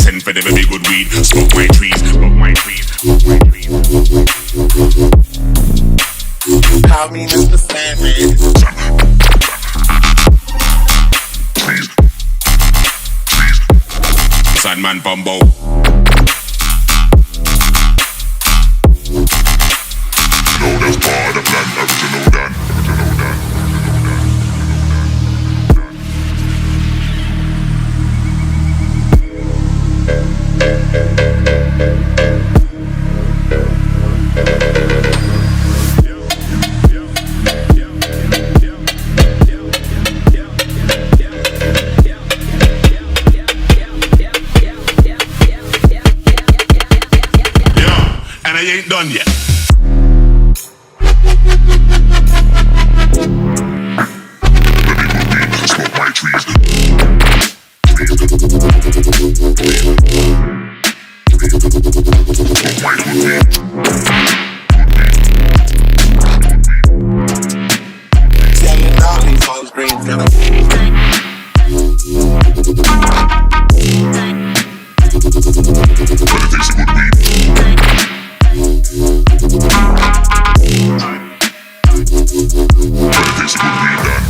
Send for the very good weed. Smoke my trees, smoke my trees, smoke my trees. Call me Mr. Sandman. Trees, Sandman Bumbo. No, that's part of the plan. Original done. And I ain't done yet. Smoke my trees. Smoke my good weed. Selling all these folks dreams gonna But it takes a good weed. But it takes a good weed done.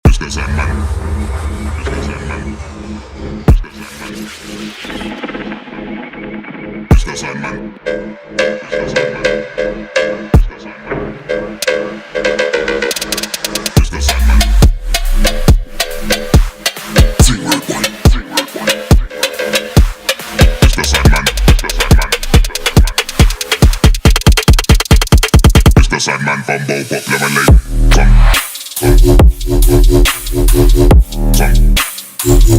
Mr. Sandman. Mr. Sandman. Mr. Sandman. Sing word one. Mr. Sandman. Mr. Sandman from Bow Pop Lemonade. Come.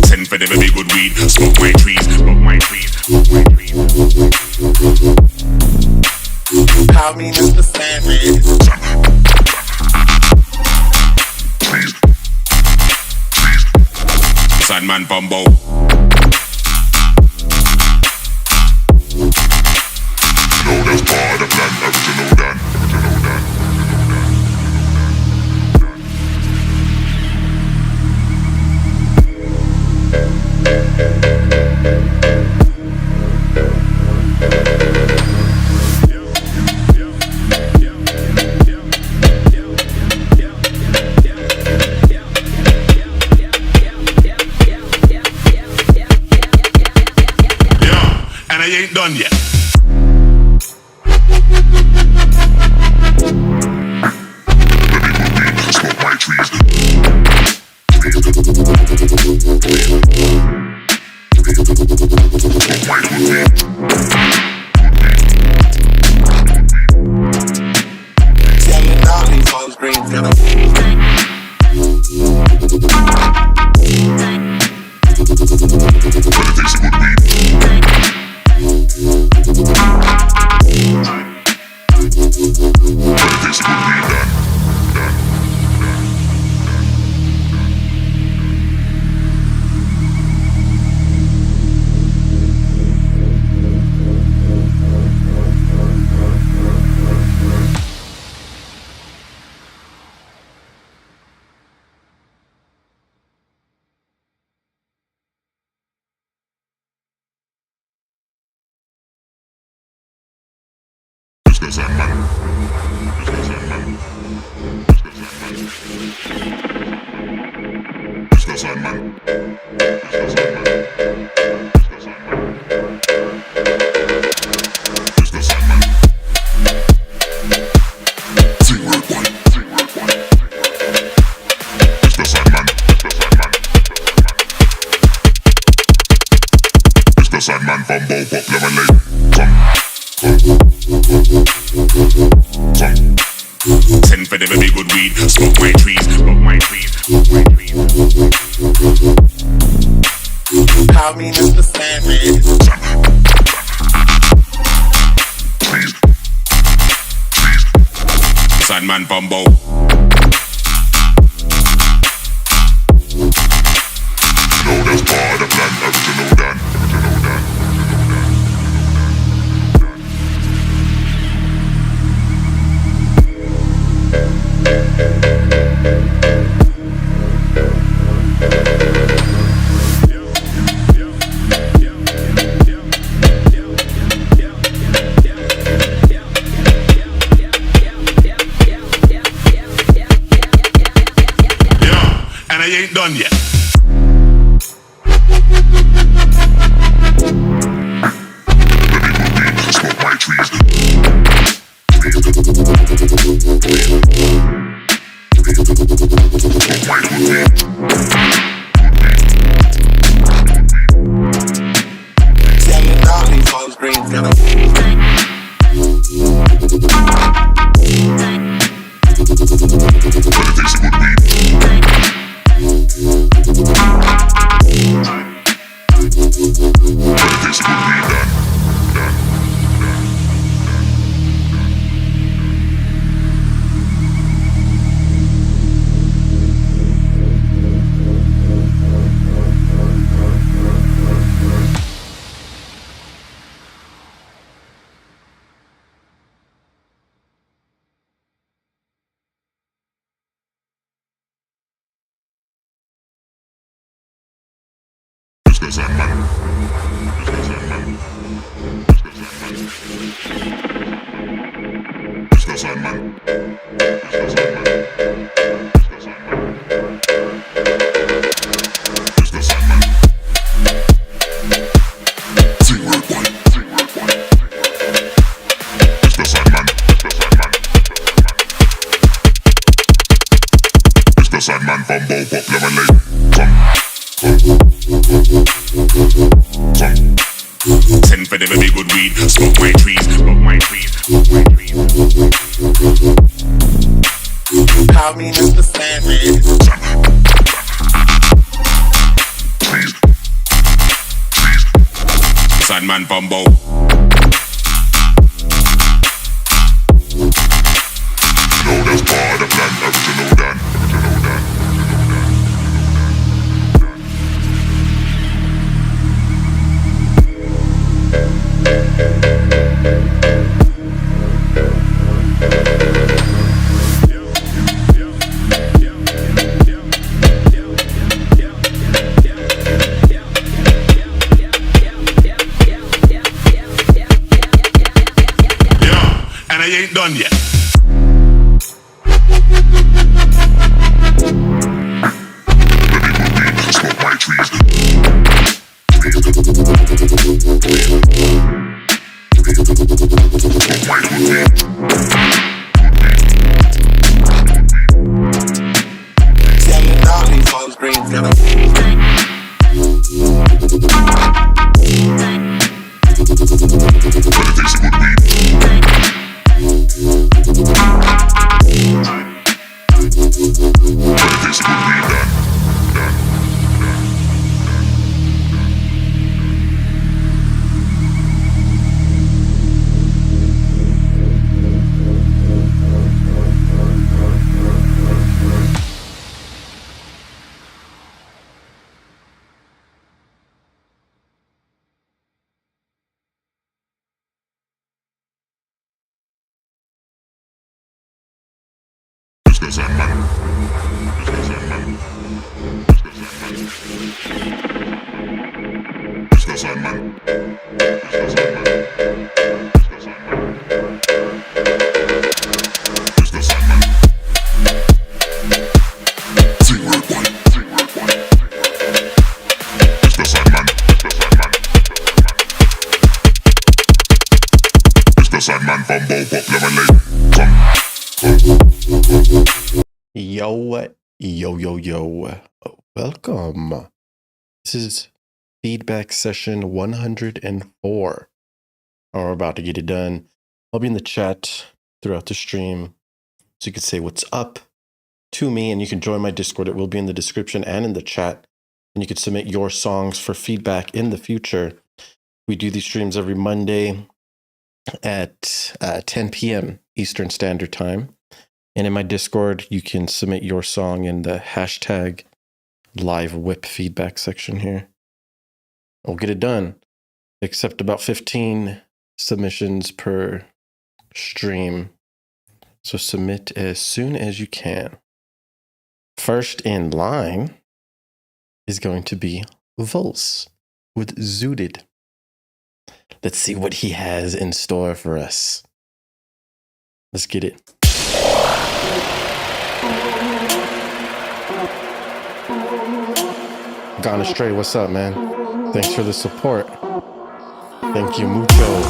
Send for the very good weed. Smoke my trees, smoke my trees, smoke my trees. call me Mr. Sandman. Trees. Sandman Bumbo. No, that's part of the plan. Original done. And I ain't done yet. Smoke my trees. Smoke my good weed. Selling all these folks dreams gonna But it takes a good weed. But it takes a good weed done. Mr. Sandman. Mr. Sandman. Mr. Sandman. Sing word one. Mr. Sandman. Mr. Sandman from Bow Pop Lemonade. Come. Send for the very good weed. Smoke my trees, smoke my trees, smoke my trees. call me Mr. Sandman. Trees. Sandman Bumbo. No, that's part of the plan, original done. And I ain't done yet. Smoke my trees. Smoke my weed. Selling darling songs, green ghetto. But it takes a good weed. But it takes a good weed done. Mr. Sandman. Mr. Sandman. Mr. Sandman. Sing word one. Mr. Sandman. Mr. Sandman from Bow Pop Lemonade. Come. Send for the very good weed. Smoke my trees. Call me Mr. Sandman. Trees. Sandman Bumbo. No, that's part of the plan. Original done. And I ain't done yet. Smoke my trees. Smoke my weed. Selling darling songs, green ghetto. But it takes a good weed. But it takes a good weed done. Mr. Sandman. Mr. Sandman. Mr. Sandman. Sing word one. Mr. Sandman. Mr. Sandman from Bow Pop Lemonade. Come. Yo. Welcome. This is feedback session 104. We're about to get it done. I'll be in the chat throughout the stream, so you can say what's up to me, and you can join my Discord. It will be in the description and in the chat, and you can submit your songs for feedback in the future. We do these streams every Monday at 10 p.m. Eastern Standard Time. And in my Discord, you can submit your song in the hashtag live WIP feedback section here. We'll get it done. Accept about 15 submissions per stream. So submit as soon as you can. First in line is going to be Vulse with Zooted. Let's see what he has in store for us. Let's get it. Gone Astray, what's up, man? Thanks for the support. Thank you mucho.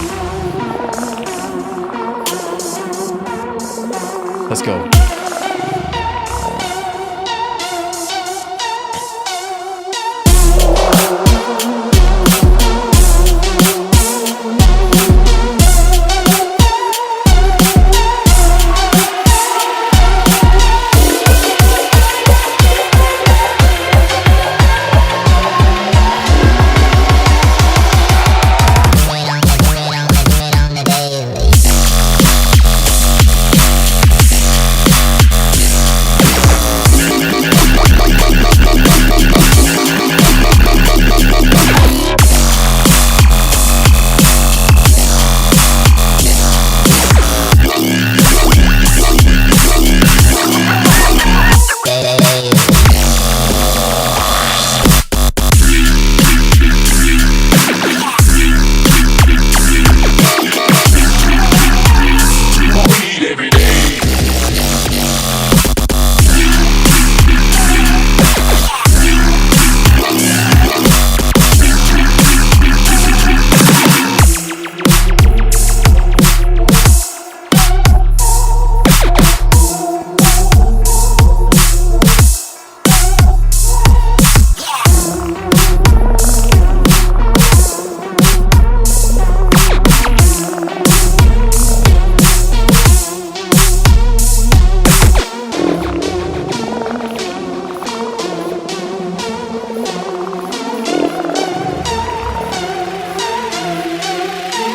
Let's go.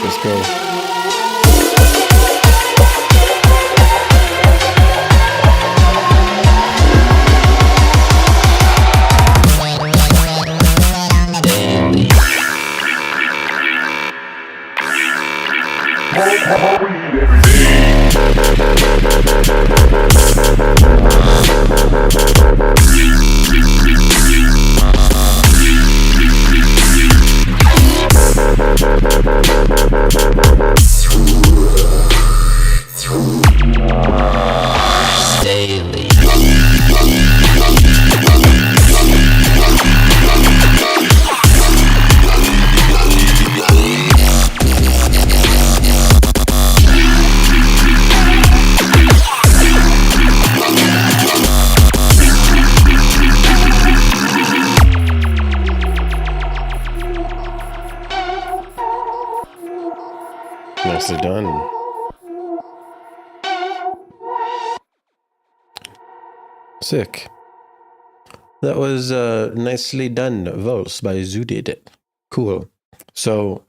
Let's go. Nicely done. Sick. That was nicely done, Vulse by Zooted. Cool. So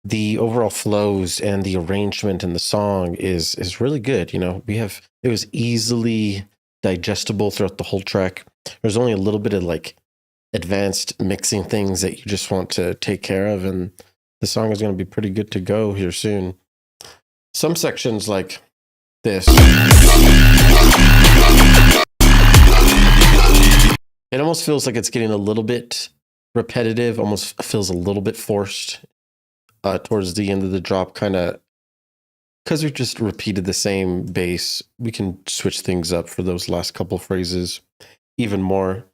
the overall flows and the arrangement in the song is really good. You know, it was easily digestible throughout the whole track. There's only a little bit of like advanced mixing things that you just want to take care of, and the song is going to be pretty good to go here soon. Some sections like this, it almost feels like it's getting a little bit repetitive, almost feels a little bit forced towards the end of the drop, kind of because we just repeated the same bass. We can switch things up for those last couple phrases even more.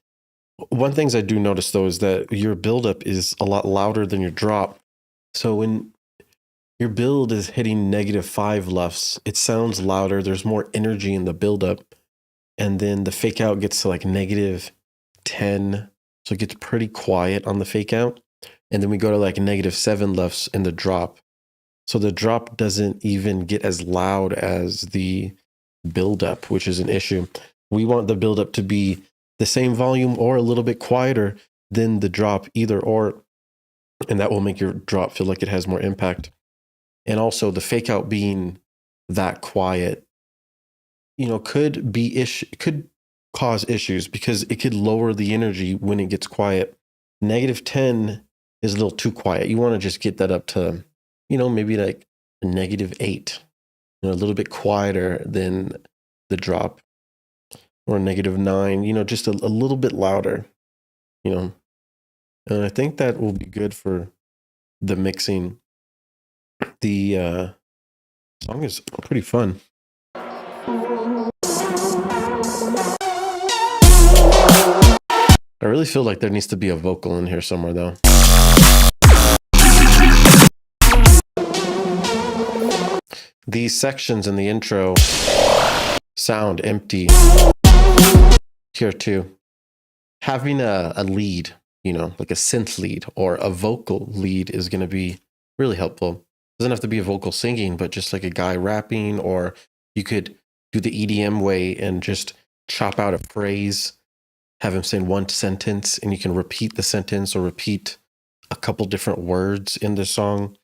One thing I do notice though is that your buildup is a lot louder than your drop. So when your build is hitting -5 LUFS, it sounds louder. There's more energy in the buildup. And then the fake out gets to like -10. So it gets pretty quiet on the fake out. And then we go to like -7 LUFS in the drop. So the drop doesn't even get as loud as the buildup, which is an issue. We want the buildup to be the same volume or a little bit quieter than the drop, either or. And that will make your drop feel like it has more impact. And also the fake out being that quiet, could cause issues because it could lower the energy when it gets quiet. -10 is a little too quiet. You want to just get that up to, maybe like a -8, a little bit quieter than the drop, or a -9, just a little bit louder, and I think that will be good for the mixing. The song is pretty fun. I really feel like there needs to be a vocal in here somewhere, though. These sections in the intro sound empty here too. Having a lead, like a synth lead or a vocal lead is going to be really helpful. It doesn't have to be a vocal singing, but just like a guy rapping, or you could do the EDM way and just chop out a phrase, have him say one sentence, and you can repeat the sentence or repeat a couple different words in the song.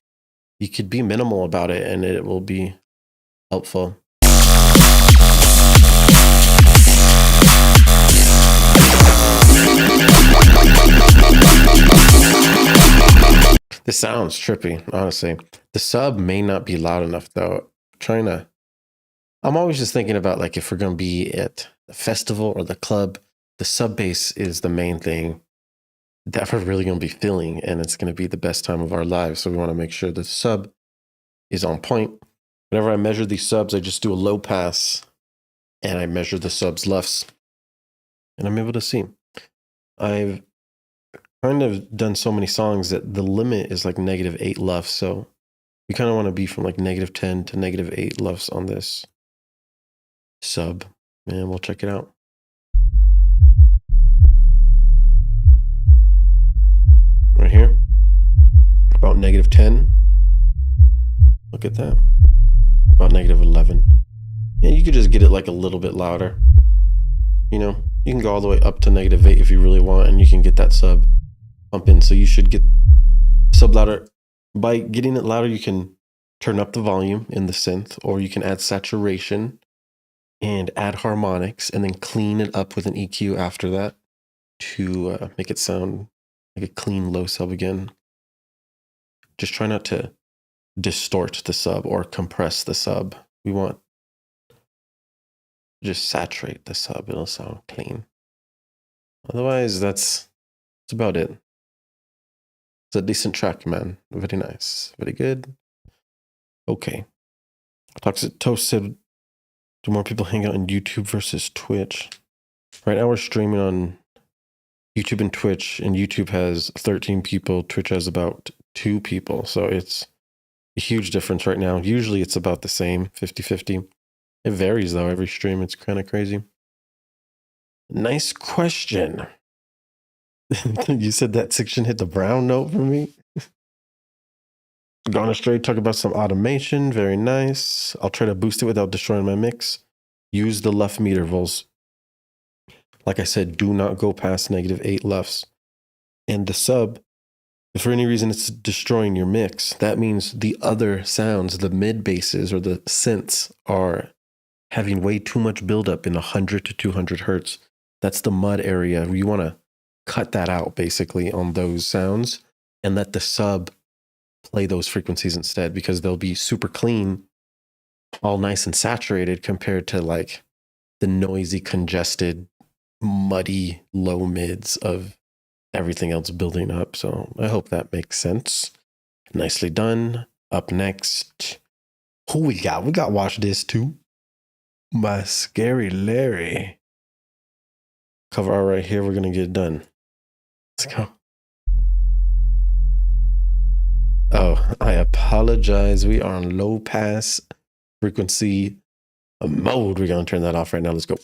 You could be minimal about it and it will be helpful. This sounds trippy, honestly. The sub may not be loud enough though. I'm always just thinking about, like, if we're going to be at the festival or the club, the sub bass is the main thing that we're really going to be feeling, and it's going to be the best time of our lives. So we want to make sure the sub is on point. Whenever I measure these subs, I just do a low pass and I measure the subs LUFS, and I'm able to see. I've kind of done so many songs that the limit is like -8 LUFS. So we kind of want to be from like -10 to -8 LUFS on this sub, and we'll check it out. Right here, about -10. Look at that, about -11. Yeah, you could just get it like a little bit louder. You can go all the way up to -8 if you really want, and you can get that sub pumping. So you should get sub louder. By getting it louder, you can turn up the volume in the synth, or you can add saturation and add harmonics, and then clean it up with an EQ after that to make it sound like a clean low sub again. Just try not to distort the sub or compress the sub. We want to just saturate the sub. It'll sound clean. Otherwise, that's about it. It's a decent track, man. Very nice. Very good. Okay. Toxic Toast said, do more people hang out on YouTube versus Twitch? Right now we're streaming on YouTube and Twitch, and YouTube has 13 people. Twitch has about 2 people. So it's a huge difference right now. Usually it's about the same, 50-50. It varies though, every stream. It's kind of crazy. Nice question. You said that section hit the brown note for me. Gone astray, talk about some automation. Very nice. I'll try to boost it without destroying my mix. Use the LUF meter vols. Like I said, do not go past -8 LUFs. And the sub, if for any reason it's destroying your mix, that means the other sounds, the mid basses or the synths, are having way too much buildup in 100 to 200 hertz. That's the mud area. You want to cut that out basically on those sounds and let the sub play those frequencies instead, because they'll be super clean, all nice and saturated, compared to like the noisy, congested, muddy low mids of everything else building up. So I hope that makes sense. Nicely done. Up next, who we got? We got Watch This Too by Scary Larry. Cover art right here. We're gonna get it done. Let's go. Oh, I apologize. We are on low pass frequency mode. We're gonna turn that off right now. Let's go.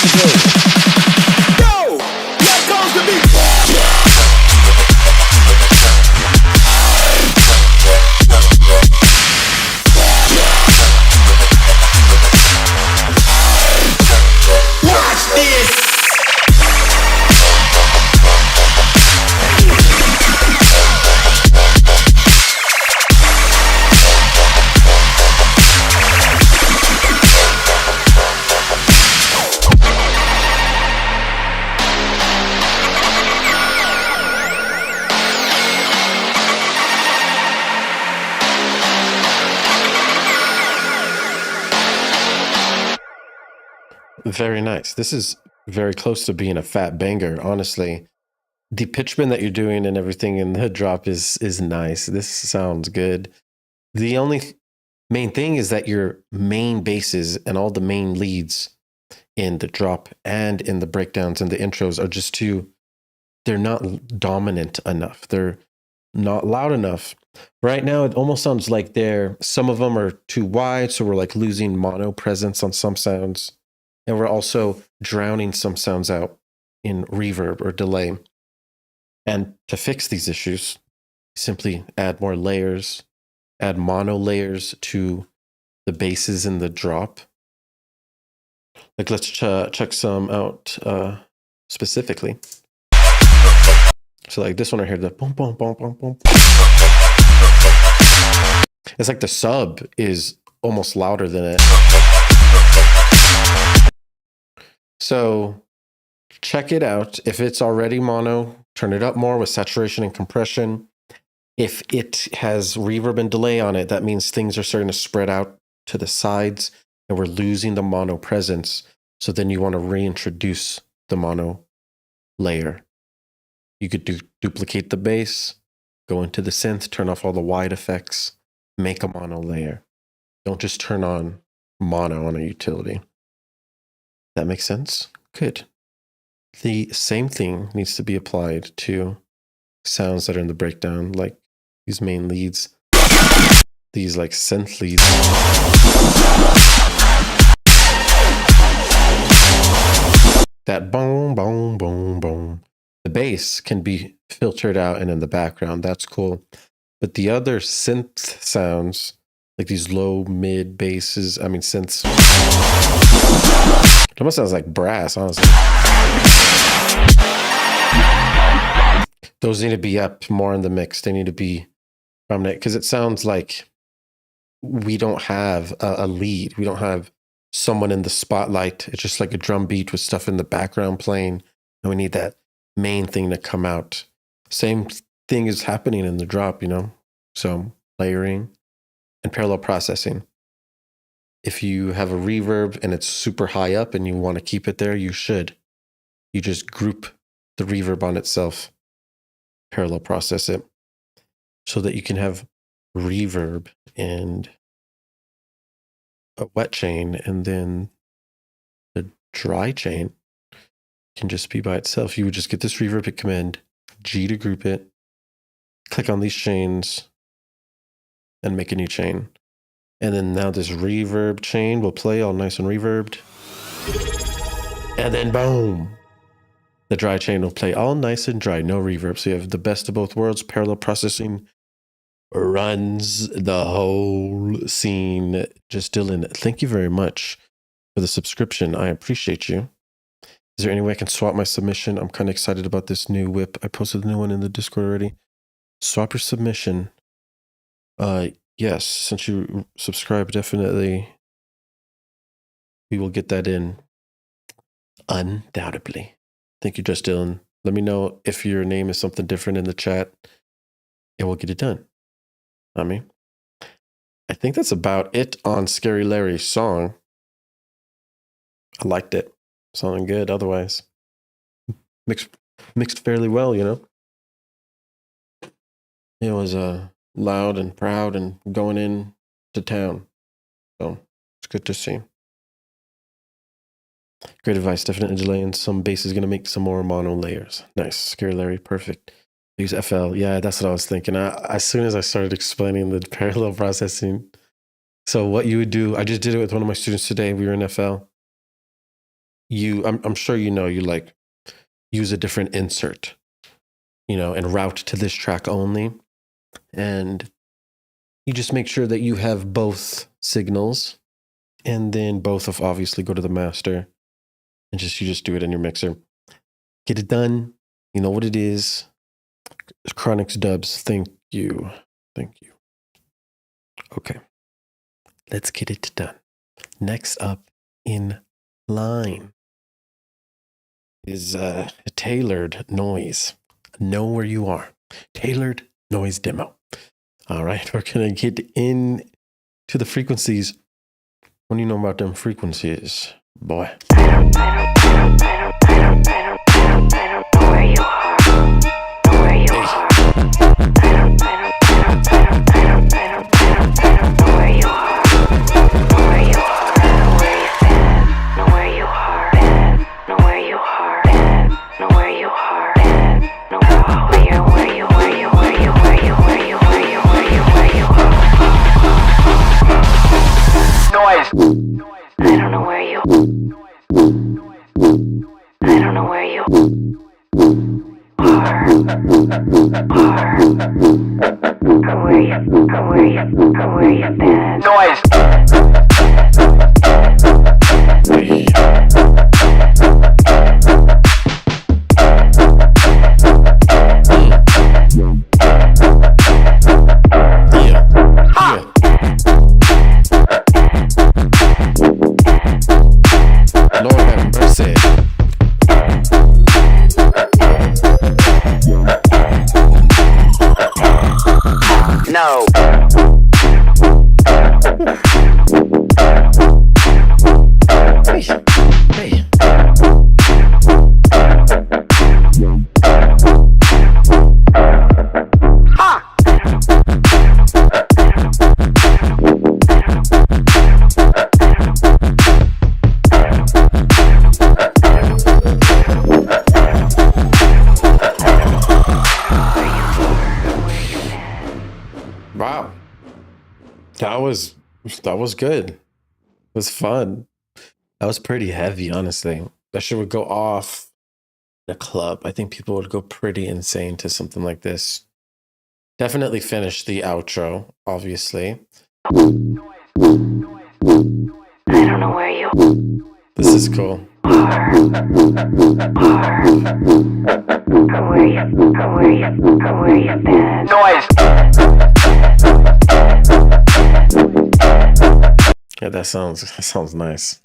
Yo, here comes the beat. Watch this. Very nice. This is very close to being a fat banger, honestly. The pitch bend that you're doing and everything in the drop is nice. This sounds good. The only main thing is that your main basses and all the main leads in the drop and in the breakdowns and the intros are just they're not dominant enough. They're not loud enough. Right now, it almost sounds like some of them are too wide, so we're like losing mono presence on some sounds. And we're also drowning some sounds out in reverb or delay. And to fix these issues, simply add more layers, add mono layers to the basses in the drop. Like let's check some out specifically. So like this one right here, the boom, boom, boom, boom, boom. It's like the sub is almost louder than it. So check it out. If it's already mono, turn it up more with saturation and compression. If it has reverb and delay on it, that means things are starting to spread out to the sides and we're losing the mono presence. So then you want to reintroduce the mono layer. You could duplicate the bass, go into the synth, turn off all the wide effects, make a mono layer. Don't just turn on mono on a utility. That makes sense? Good. The same thing needs to be applied to sounds that are in the breakdown, like these main leads, these like synth leads. That boom, boom, boom, boom. The bass can be filtered out and in the background. That's cool. But the other synth sounds, like these low, mid basses, synths. It almost sounds like brass, honestly. Those need to be up more in the mix. They need to be prominent because it sounds like we don't have a lead. We don't have someone in the spotlight. It's just like a drum beat with stuff in the background playing. And we need that main thing to come out. Same thing is happening in the drop, So layering and parallel processing. If you have a reverb and it's super high up and you want to keep it there, you should. You just group the reverb on itself, parallel process it, so that you can have reverb and a wet chain, and then the dry chain can just be by itself. You would just get this reverb hit command, G to group it, click on these chains, and make a new chain. And then now this reverb chain will play all nice and reverbed. And then boom, the dry chain will play all nice and dry, no reverb. So you have the best of both worlds. Parallel processing runs the whole scene. Just Dylan, thank you very much for the subscription. I appreciate you. Is there any way I can swap my submission? I'm kind of excited about this new WIP. I posted the new one in the Discord already. Swap your submission. Yes, since you subscribe, definitely we will get that in. Undoubtedly. Thank you, Just Dylan. Let me know if your name is something different in the chat, and we'll get it done. I think that's about it on Scary Larry's song. I liked it. Sounding good otherwise. Mixed fairly well, It was loud and proud and going in to town. So it's good to see. Great advice. Definitely delay, and some bass is going to make some more mono layers. Nice. Scary Larry. Perfect. Use FL. Yeah, that's what I was thinking. As soon as I started explaining the parallel processing. So what you would do, I just did it with one of my students today. We were in FL. I'm sure you know, you like use a different insert, and route to this track only. And you just make sure that you have both signals, and then both of obviously go to the master, and you just do it in your mixer. Get it done. You know what it is. Chronix Dubs, thank you. Thank you. Okay. Let's get it done. Next up in line is tailored noise. Know where you are. Tailored noise demo. All right, we're gonna get in to the frequencies. What do you know about them frequencies, boy? Wow. That was good. It was fun. That was pretty heavy, honestly. That shit would go off in a club. I think people would go pretty insane to something like this. Definitely finish the outro, obviously. I don't know where you. This is cool. Where you been? Noise. Yeah, that sounds nice.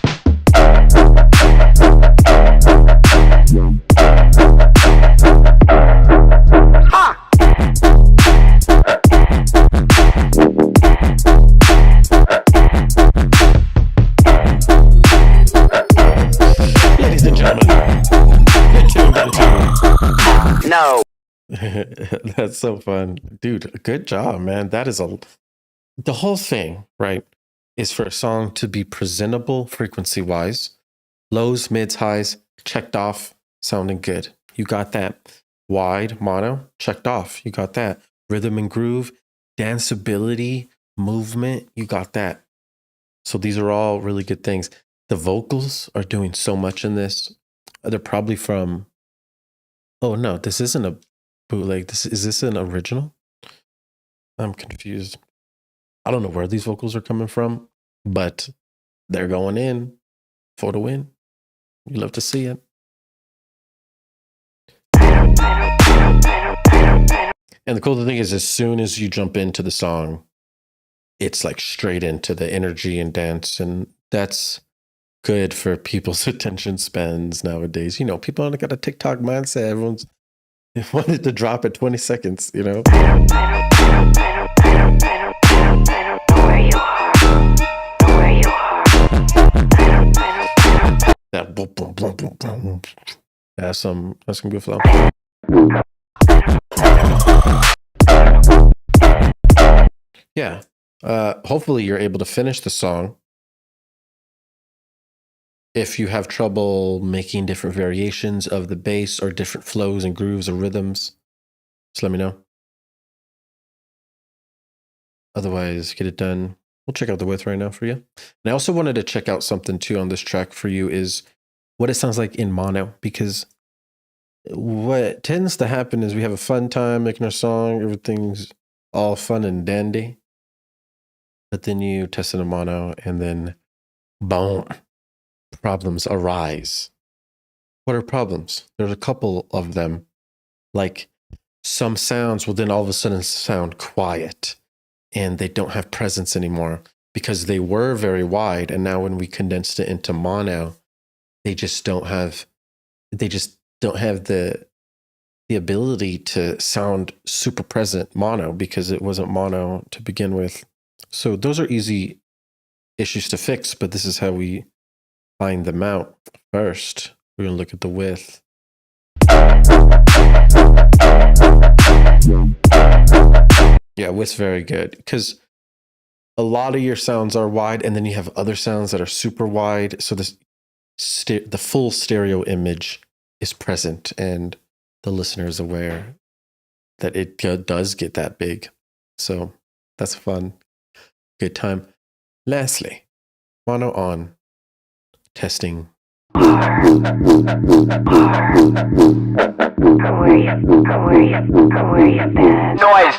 Ladies and gentlemen, you're tuned into. No. That's so fun. Dude, good job, man. That is the whole thing, right, is for a song to be presentable frequency-wise. Lows, mids, highs, checked off, sounding good. You got that. Wide, mono, checked off. You got that. Rhythm and groove, danceability, movement, you got that. So these are all really good things. The vocals are doing so much in this. They're probably from, oh no, this isn't a bootleg. Is this an original? I'm confused. I don't know where these vocals are coming from, but they're going in for the win. You love to see it. And the cool thing is, as soon as you jump into the song, it's like straight into the energy and dance. And that's good for people's attention spans nowadays. You know, people only got a TikTok mindset. Everyone's wanted to drop at 20 seconds, you know? That boom, boom, boom, boom, boom. That's some good flow. Yeah. Hopefully you're able to finish the song. If you have trouble making different variations of the bass or different flows and grooves or rhythms, just let me know. Otherwise, get it done. We'll check out the width right now for you. And I also wanted to check out something too on this track for you is what it sounds like in mono, because what tends to happen is we have a fun time making our song, everything's all fun and dandy, but then you test it in mono and then boom, problems arise. What are problems? There's a couple of them. Like some sounds will then all of a sudden sound quiet and they don't have presence anymore because they were very wide, and now when we condensed it into mono, they just don't have the ability to sound super present mono because it wasn't mono to begin with. So those are easy issues to fix, but this is how we find them out. First, we're going to look at the width. Yeah, width's very good because a lot of your sounds are wide, and then you have other sounds that are super wide. So the full stereo image is present, and the listener is aware that it does get that big. So that's fun. Good time. Lastly, mono on. Testing. How are you been? Noise.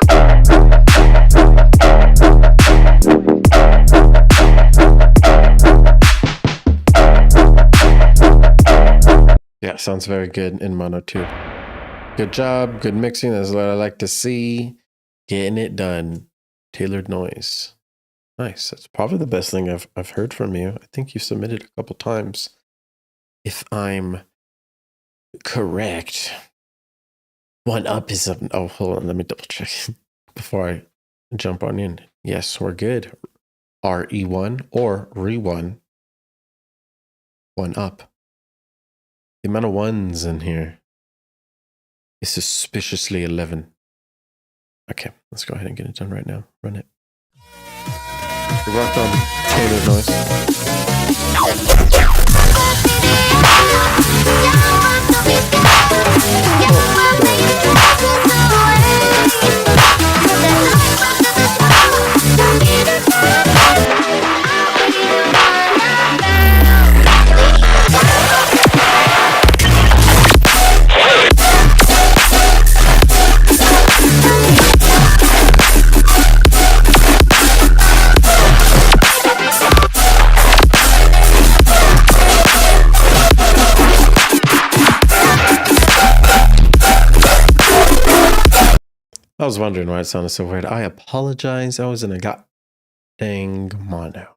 Yeah, sounds very good in mono too. Good job, good mixing. That's what I like to see. Getting it done. Tailored noise. Nice. That's probably the best thing I've heard from you. I think you submitted a couple times. If I'm correct, one up is up. Oh, hold on. Let me double check before I jump on in. Yes, we're good. RE1 or RE1. One up. The amount of ones in here is suspiciously 11. Okay, let's go ahead and get it done right now. Run it. We worked on tailored noise. I was wondering why it sounded so weird. I apologize. I was in a dang mono.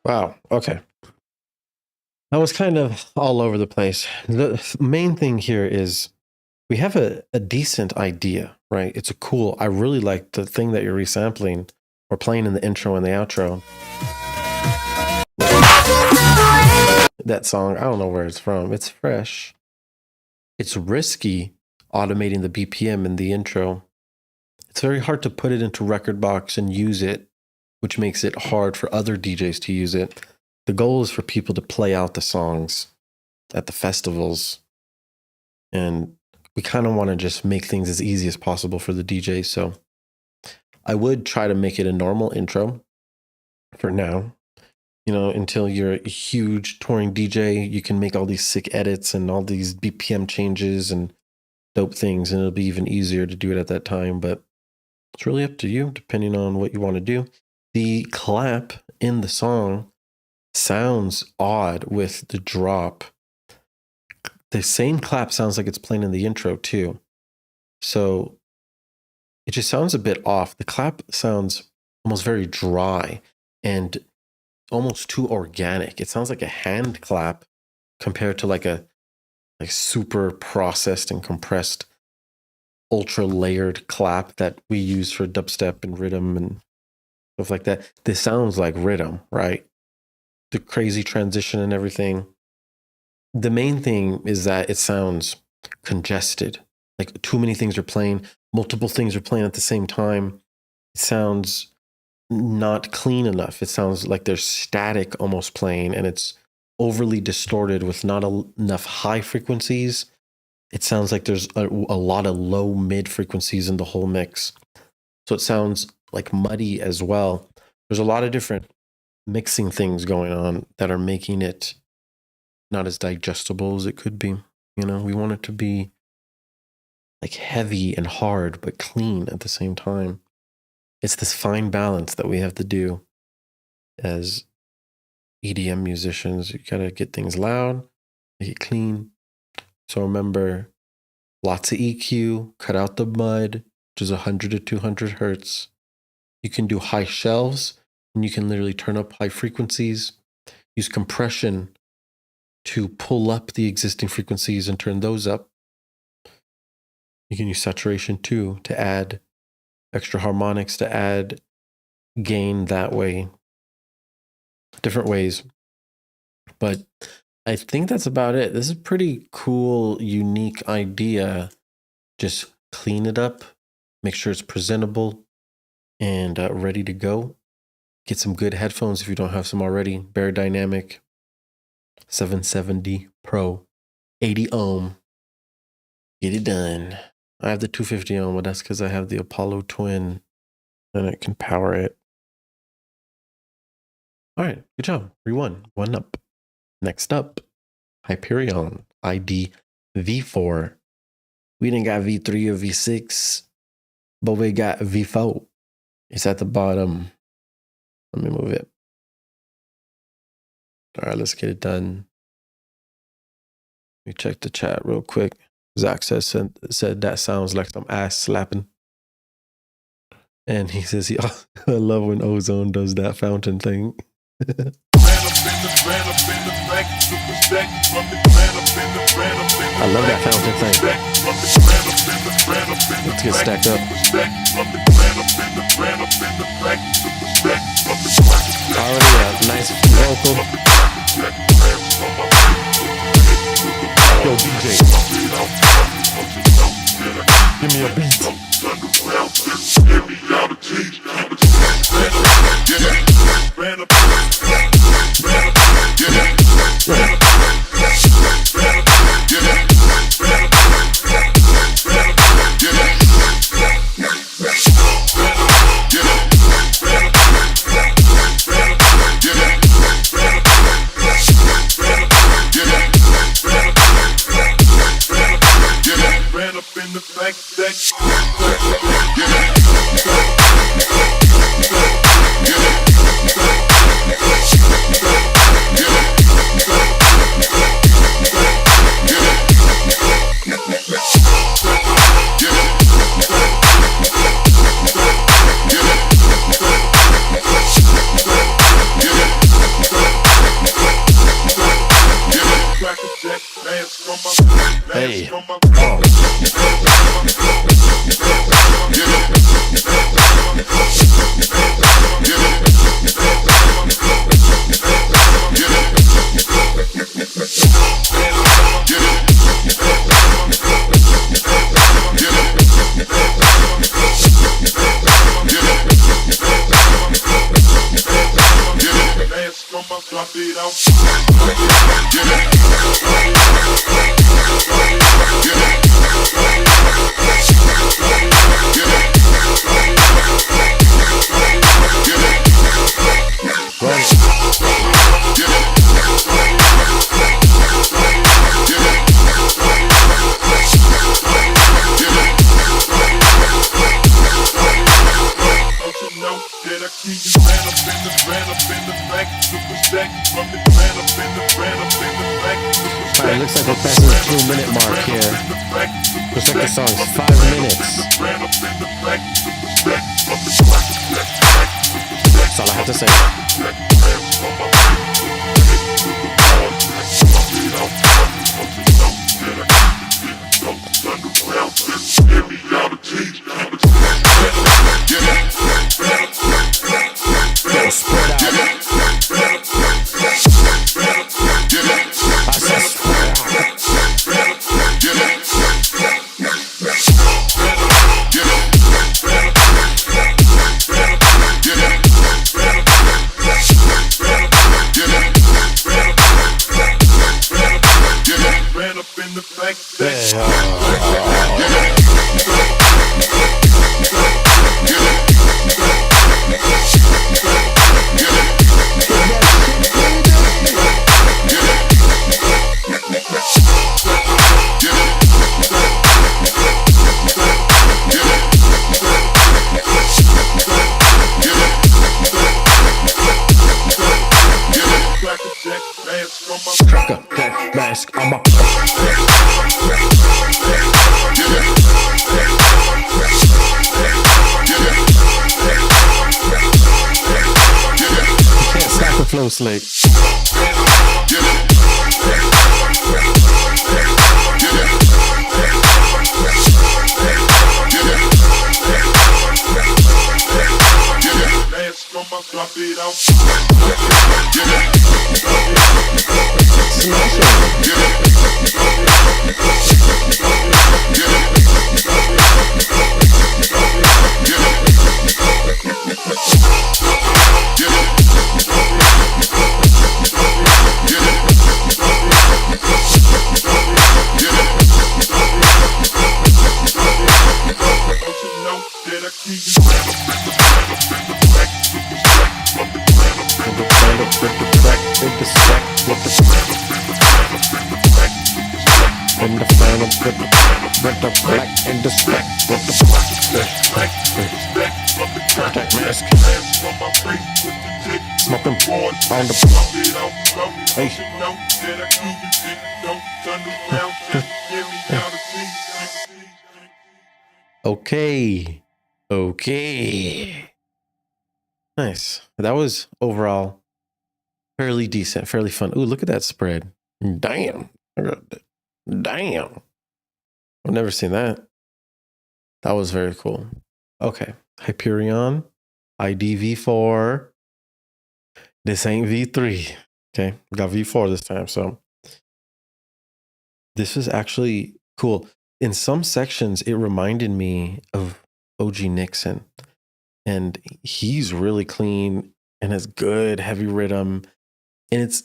Wow. Okay. I was kind of all over the place. The main thing here is we have a decent idea, right? It's a cool, I really like the thing that you're resampling or playing in the intro and the outro. That song, I don't know where it's from. It's fresh. it's risky automating the BPM in the intro. It's very hard to put it into Rekordbox and use it, which makes it hard for other DJs to use it. The goal is for people to play out the songs at the festivals. And we kind of want to just make things as easy as possible for the DJ. So I would try to make it a normal intro for now. You know, until you're a huge touring DJ, you can make all these sick edits and all these BPM changes and dope things, and it'll be even easier to do it at that time. But it's really up to you, depending on what you want to do. The clap in the song sounds odd with the drop. The same clap sounds like it's playing in the intro too. So it just sounds a bit off. The clap sounds almost very dry and almost too organic. It sounds like a hand clap compared to like super processed and compressed, ultra layered clap that we use for dubstep and rhythm and stuff like that. This sounds like rhythm, right? The crazy transition and everything. The main thing is that it sounds congested. Like too many things are playing, multiple things are playing at the same time. It sounds not clean enough. It sounds like there's static almost playing, and it's overly distorted with not enough high frequencies. It sounds like there's a lot of low mid frequencies in the whole mix. So it sounds like muddy as well. There's a lot of different mixing things going on that are making it not as digestible as it could be. You know, we want it to be like heavy and hard, but clean at the same time. It's this fine balance that we have to do as EDM musicians. You gotta get things loud, make it clean. So remember, lots of EQ, cut out the mud, which is 100 to 200 hertz. You can do high shelves, and you can literally turn up high frequencies. Use compression to pull up the existing frequencies and turn those up. You can use saturation too to add extra harmonics, to add gain that way. Different ways. But I think that's about it. This is a pretty cool, unique idea. Just clean it up, make sure it's presentable and ready to go. Get some good headphones if you don't have some already. Bear Dynamic 770 Pro 80 ohm. Get it done. I have the 250 ohm, but that's because I have the Apollo Twin and it can power it. All right, good job. 3-1, one up. Next up, Hyperion ID V4. We didn't got V3 or V6, but we got V4. It's at the bottom. Let me move it. All right, let's get it done. Let me check the chat real quick. Zach said that sounds like some ass slapping. And he says, I love when Ozone does that fountain thing. I love that fountain thing. Let's get stacked up. Already a nice vocal. Yo, DJ. Give me a beat. Hey. Alright, looks like we're passing the 2-minute mark here. Looks like the song's 5 minutes. That's all I have to say. Yo, spread out. I said spread out. Trucker, that mask on my can't stop the flow slick. And the final bit the black and the spec with the contact mask. Smoking on the hey. Okay. Nice. That was overall fairly decent, fairly fun. Ooh, look at that spread. Damn. Damn. I've never seen that. That was very cool. Okay. Hyperion, ID V4. This ain't V3. Okay. We got V4 this time. So this is actually cool. In some sections, it reminded me of OG Nixon. And he's really clean and has good heavy rhythm. And it's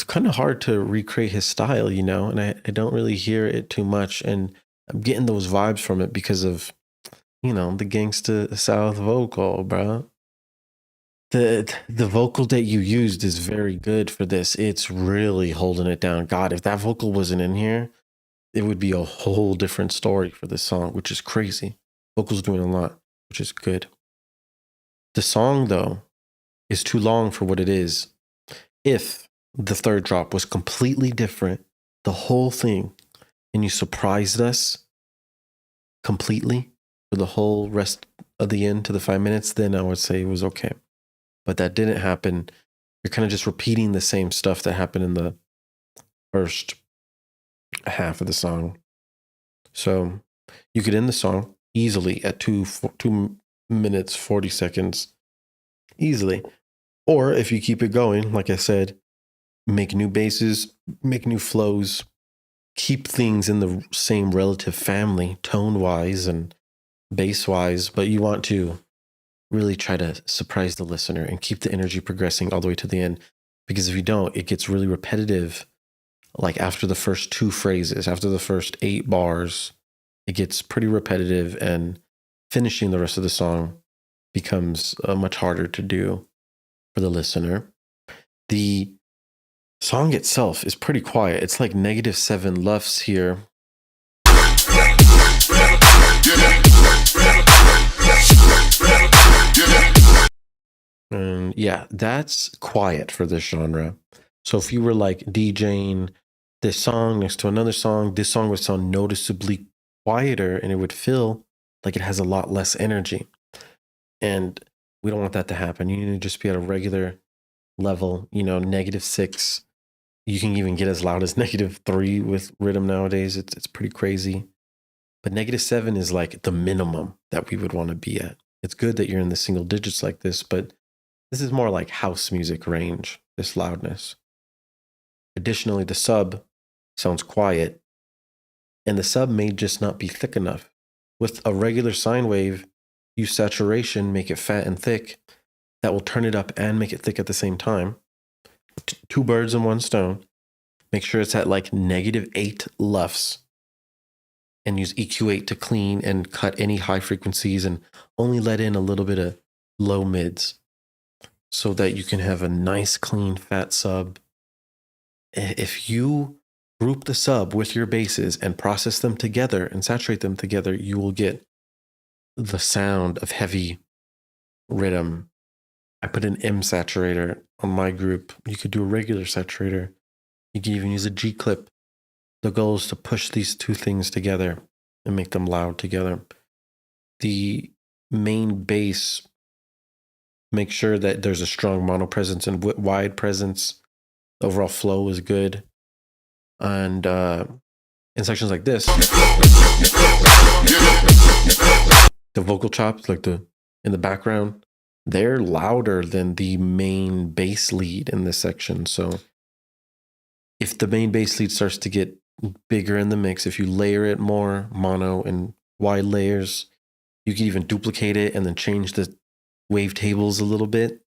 kind of hard to recreate his style, you know, and I don't really hear it too much. And I'm getting those vibes from it because of, you know, the Gangsta South vocal, bro. The vocal that you used is very good for this. It's really holding it down. God, if that vocal wasn't in here, it would be a whole different story for this song, which is crazy. Vocal's doing a lot, which is good. The song, though, is too long for what it is. If the third drop was completely different, the whole thing, and you surprised us completely for the whole rest of the end to the 5 minutes, then I would say it was okay. But that didn't happen. You're kind of just repeating the same stuff that happened in the first half of the song. So you could end the song easily at 2 minutes, 40 seconds. Easily. Or if you keep it going, like I said, make new basses, make new flows, keep things in the same relative family, tone-wise and bass-wise, but you want to really try to surprise the listener and keep the energy progressing all the way to the end. Because if you don't, it gets really repetitive. Like after the first 2 phrases, after the first 8 bars, it gets pretty repetitive, and finishing the rest of the song becomes much harder to do for the listener. The song itself is pretty quiet. It's like -7 LUFS here. And yeah, that's quiet for this genre. So if you were like DJing this song next to another song, this song would sound noticeably quieter and it would feel like it has a lot less energy. And we don't want that to happen. You need to just be at a regular level, -6. You can even get as loud as -3 with rhythm nowadays. It's pretty crazy. But -7 is like the minimum that we would want to be at. It's good that you're in the single digits like this, but this is more like house music range, this loudness. Additionally, the sub sounds quiet, and the sub may just not be thick enough. With a regular sine wave, use saturation, make it fat and thick. That will turn it up and make it thick at the same time. Two birds in one stone. Make sure it's at like -8 LUFS. And use EQ8 to clean and cut any high frequencies and only let in a little bit of low mids so that you can have a nice, clean, fat sub. If you group the sub with your basses and process them together and saturate them together, you will get the sound of heavy rhythm. I put an M saturator on my group. You could do a regular saturator. You can even use a G clip. The goal is to push these two things together and make them loud together. The main bass, make sure that there's a strong mono presence and wide presence. The overall flow is good. And in sections like this, the vocal chops, like in the background, they're louder than the main bass lead in this section. So if the main bass lead starts to get bigger in the mix, if you layer it more, mono and wide layers, you can even duplicate it and then change the wave tables a little bit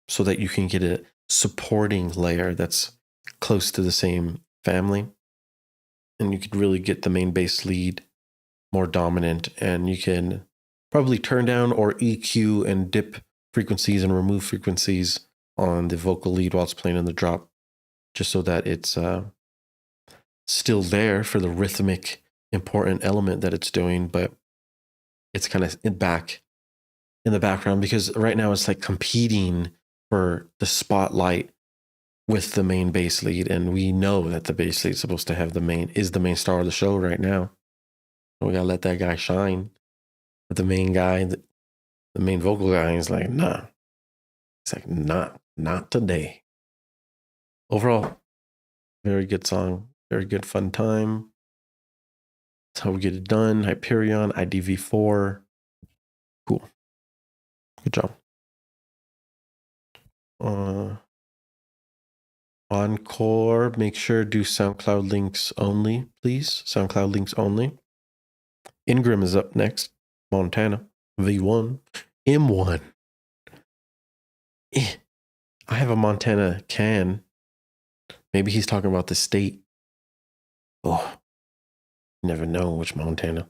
so that you can get a supporting layer that's close to the same family. And you could really get the main bass lead more dominant, and you can probably turn down or EQ and dip frequencies and remove frequencies on the vocal lead while it's playing in the drop, just so that it's still there for the rhythmic important element that it's doing, but it's kind of back in the background, because right now it's like competing for the spotlight with the main bass lead, and we know that the bass lead is supposed to have the main star of the show right now. We gotta let that guy shine. But the main guy, the main vocal guy, is like, nah. It's like, not today. Overall, very good song, very good fun time. That's how we get it done. Hyperion, IDV4. Cool. Good job. Encore, make sure do SoundCloud links only, please. SoundCloud links only. Ingram is up next. Montana, V1, M1. I have a Montana can. Maybe he's talking about the state. Oh, never know which Montana.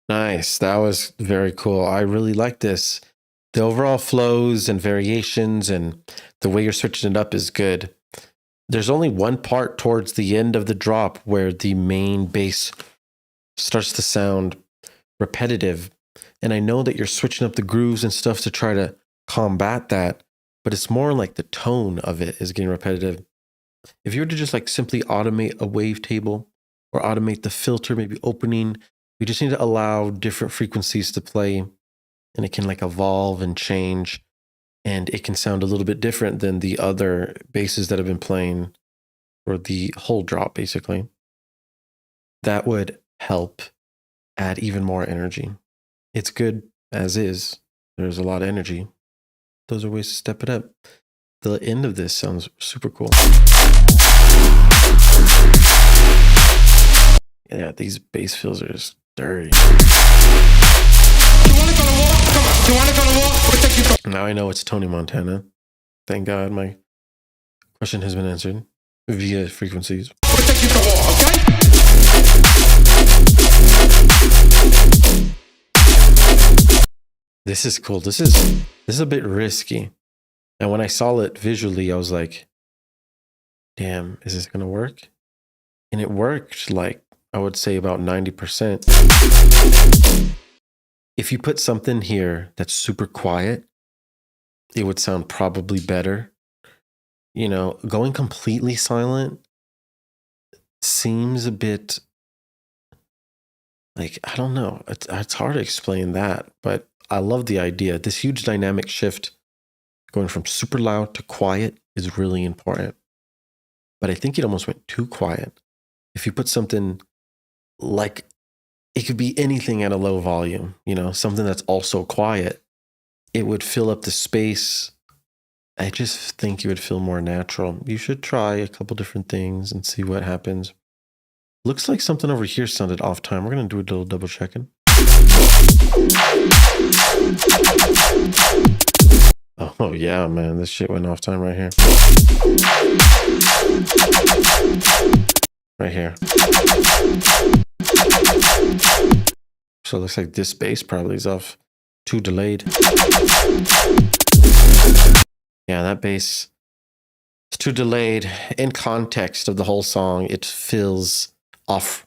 Nice. That was very cool. I really like this. The overall flows and variations and the way you're switching it up is good. There's only one part towards the end of the drop where the main bass starts to sound repetitive. And I know that you're switching up the grooves and stuff to try to combat that, but it's more like the tone of it is getting repetitive. If you were to just like simply automate a wavetable or automate the filter, maybe opening, you just need to allow different frequencies to play, and it can like evolve and change, and it can sound a little bit different than the other basses that have been playing for the whole drop, basically. That would help add even more energy. It's good as is. There's a lot of energy. Those are ways to step it up. The end of this sounds super cool. Yeah, these bass fills are just dirty. Now I know it's Tony Montana. Thank God my question has been answered via frequencies. This is cool. This is a bit risky. And when I saw it visually, I was like, damn, is this going to work? And it worked, like, I would say about 90%. If you put something here that's super quiet, it would sound probably better. You know, going completely silent seems a bit like, I don't know. It's hard to explain that, but I love the idea. This huge dynamic shift going from super loud to quiet is really important. But I think it almost went too quiet. If you put something like, it could be anything at a low volume, you know, something that's also quiet, it would fill up the space. I just think it would feel more natural. You should try a couple different things and see what happens. Looks like something over here sounded off time. We're going to do a little double checking. Oh yeah, man, this shit went off time right here. Right here. So it looks like this bass probably is off too delayed. Yeah, that bass is too delayed. In context of the whole song, it feels off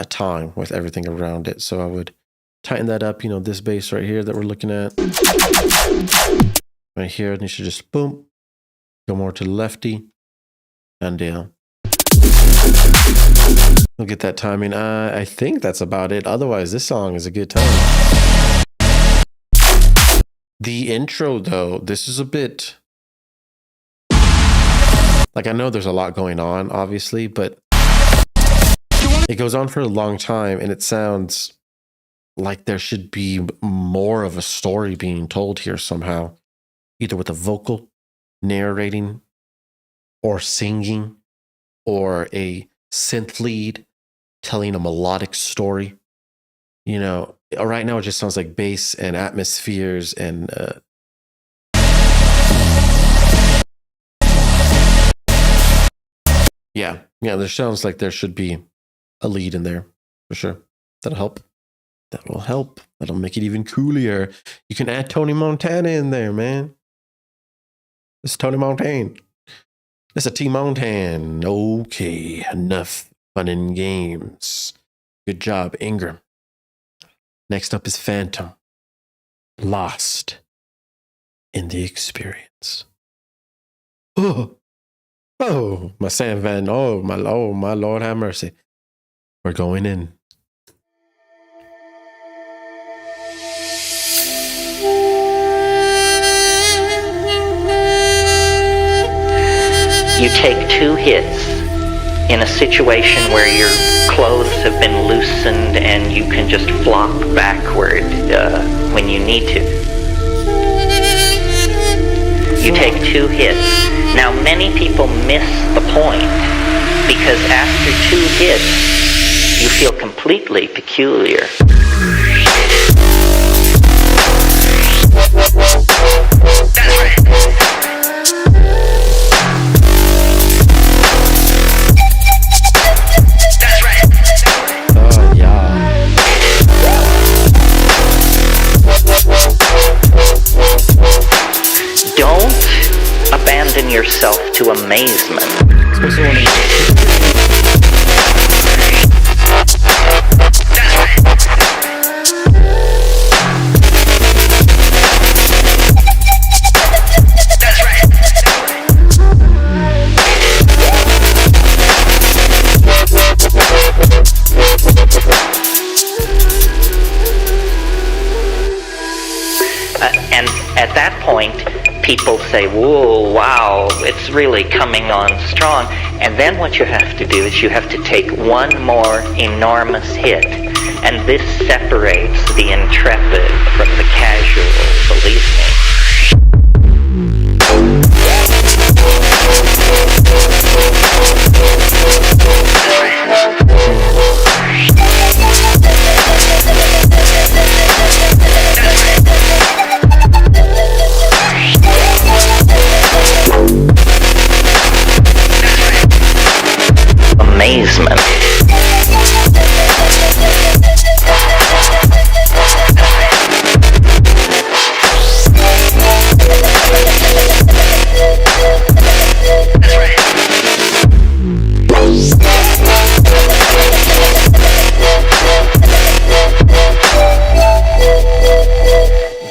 time with everything around it. So I would tighten that up. You know, this bass right here that we're looking at. Right here, and you should just boom. Go more to the lefty. And down. We'll get that timing. I think that's about it. Otherwise, this song is a good time. The intro, though, this is a bit... like, I know there's a lot going on, obviously, but it goes on for a long time, and it sounds like there should be more of a story being told here somehow. Either with a vocal narrating or singing or a synth lead telling a melodic story. You know, right now it just sounds like bass and atmospheres and yeah, there sounds like there should be a lead in there for sure. That'll help. That will help. That'll make it even cooler. You can add Tony Montana in there, man. It's Tony Montana. It's a T-Montana. Okay, enough fun and games. Good job, Ingram. Next up is Phantom. Lost in the experience. Oh, my Sam Van. Oh, my Lord have mercy. We're going in. You take 2 hits in a situation where your clothes have been loosened and you can just flop backward when you need to. You take 2 hits. Now many people miss the point because after 2 hits, you feel completely peculiar. That's right. to amazement. Especially when and at that point, people say, whoa, wow, it's really coming on strong. And then what you have to do is you have to take one more enormous hit. And this separates the intrepid from the casual, believe me. Amazement.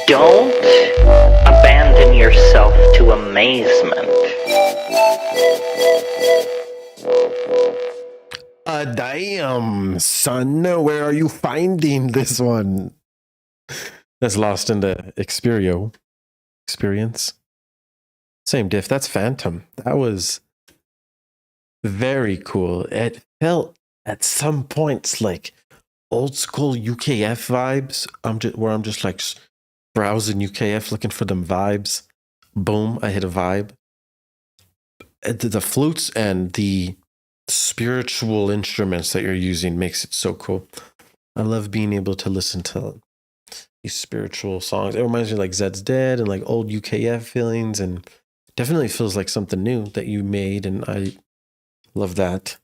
Don't abandon yourself to amazement. damn, son, where are you finding this one? That's lost in the experience. Same diff. That's Phantom. That was very cool. It felt at some points like old school UKF vibes. Where I'm just like browsing UKF looking for them vibes. Boom, I hit a vibe. The flutes and the spiritual instruments that you're using makes it so cool. I love being able to listen to these spiritual songs. It reminds me of like Zed's Dead and like old UKF feelings, and definitely feels like something new that you made, and I love that.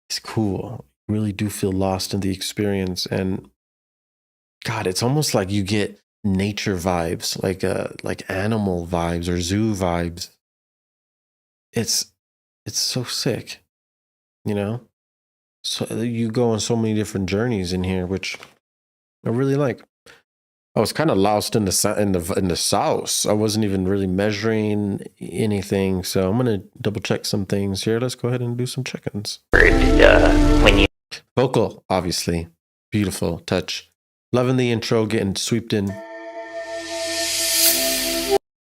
It's cool. Really do feel lost in the experience, and God, it's almost like you get nature vibes, like animal vibes or zoo vibes. It's so sick, you know? So you go on so many different journeys in here, which I really like. I was kind of lost in the sauce. I wasn't even really measuring anything, so I'm gonna double check some things here. Let's go ahead and do some check-ins. When you Vocal, obviously, beautiful touch. Loving the intro, getting swept in.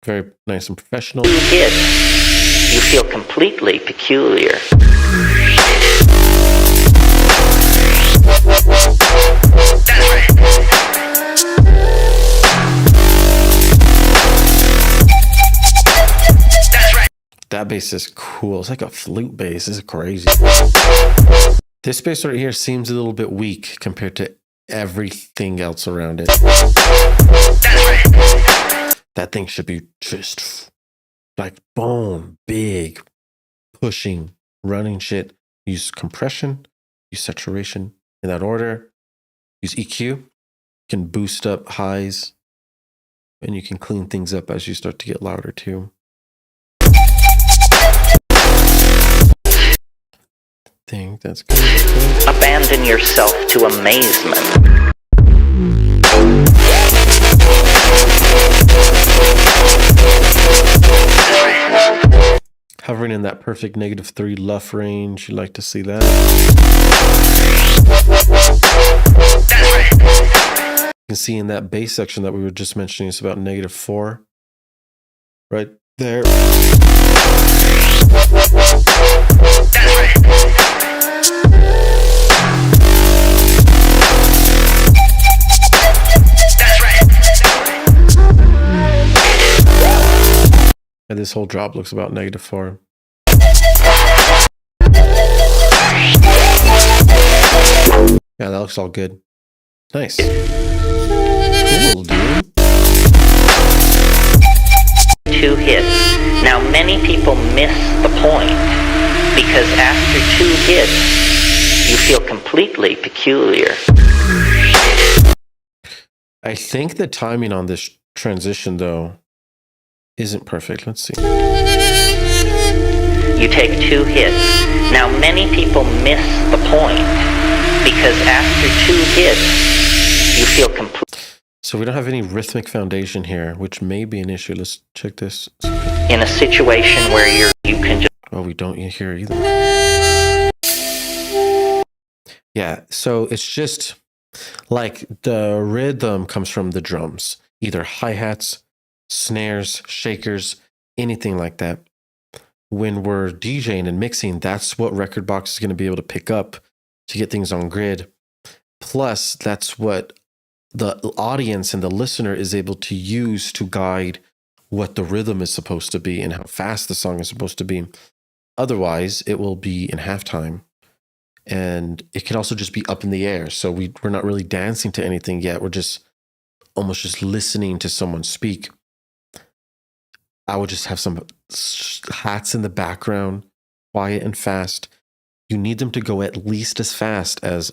Very nice and professional. hit, you feel completely peculiar. That bass is cool. It's like a flute bass. This is crazy. This bass right here seems a little bit weak compared to everything else around it. That thing should be just like boom, big, pushing, running shit. Use compression, use saturation in that order. Use EQ. You can boost up highs, and you can clean things up as you start to get louder too. Think that's good. Abandon yourself to amazement. Hovering in that perfect -3 luff range. You like to see that. You can see in that bass section that we were just mentioning, it's about -4. Right there. And this whole drop looks about -4. Yeah, that looks all good. Nice. Cool, dude. 2 hits. Now many people miss the point because after 2 hits, you feel completely peculiar. I think the timing on this transition though isn't perfect. Let's see. You take 2 hits. Now many people miss the point because after 2 hits, you feel complete. So we don't have any rhythmic foundation here, which may be an issue. Let's check this. In a situation where you can just. Oh, we don't hear either. Yeah, so it's just like the rhythm comes from the drums, either hi-hats, snares, shakers, anything like that. When we're DJing and mixing, that's what Record Box is going to be able to pick up to get things on grid. Plus, that's what the audience and the listener is able to use to guide what the rhythm is supposed to be and how fast the song is supposed to be. Otherwise, it will be in halftime. And it can also just be up in the air. So we're not really dancing to anything yet. We're just almost just listening to someone speak. I would just have some hats in the background, quiet and fast. You need them to go at least as fast as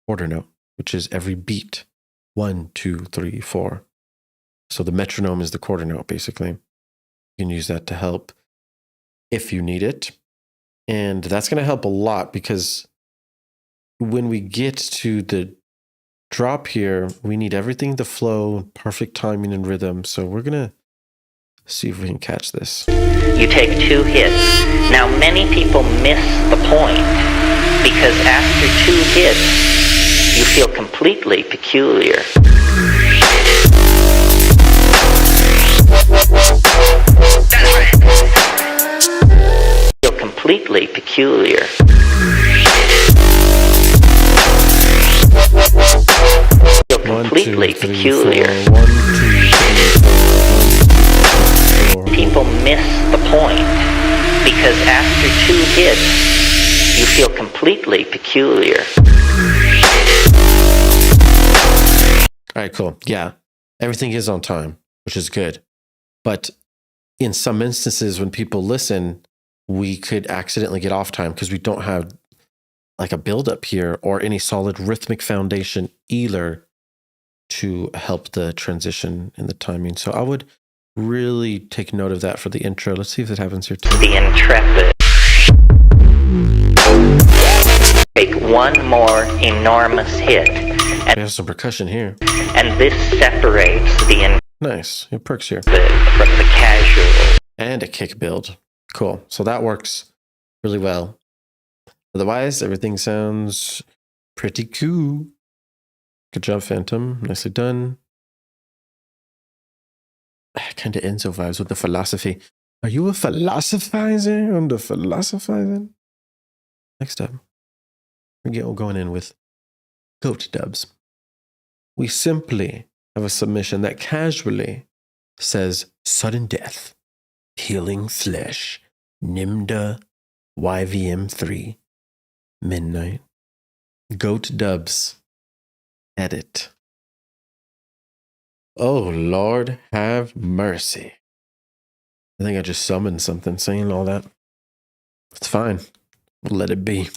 quarter note, which is every beat. 1, 2, 3, 4. So the metronome is the quarter note, basically. You can use that to help if you need it. And that's going to help a lot because when we get to the drop here, we need everything to flow, perfect timing and rhythm. So we're going to see if we can catch this. You take 2 hits. Now many people miss the point because after 2 hits, you feel completely peculiar. Feel completely peculiar. Feel completely peculiar. 1, 2, 3, 4. People miss the point because after 2 hits, you feel completely peculiar. All right, cool. Yeah, everything is on time, which is good. But in some instances, when people listen, we could accidentally get off time because we don't have like a buildup here or any solid rhythmic foundation either to help the transition and the timing. So I would really take note of that for the intro. Let's see if it happens here too. The intrepid. Take 1 more enormous hit. We have some percussion here. And this separates the Nice. It perks here. from the casual. And a kick build. Cool. So that works really well. Otherwise, everything sounds pretty cool. Good job, Phantom. Nicely done. Kind of Enzo vibes with the philosophy. Are you a philosophizer on the philosophizing? Next up, we're going in with Goat Dubs. We simply have a submission that casually says sudden death, healing flesh, Nimda, YVM3, midnight, Goat Dubs, edit. Oh, Lord, have mercy. I think I just summoned something saying all that. It's fine. We'll let it be.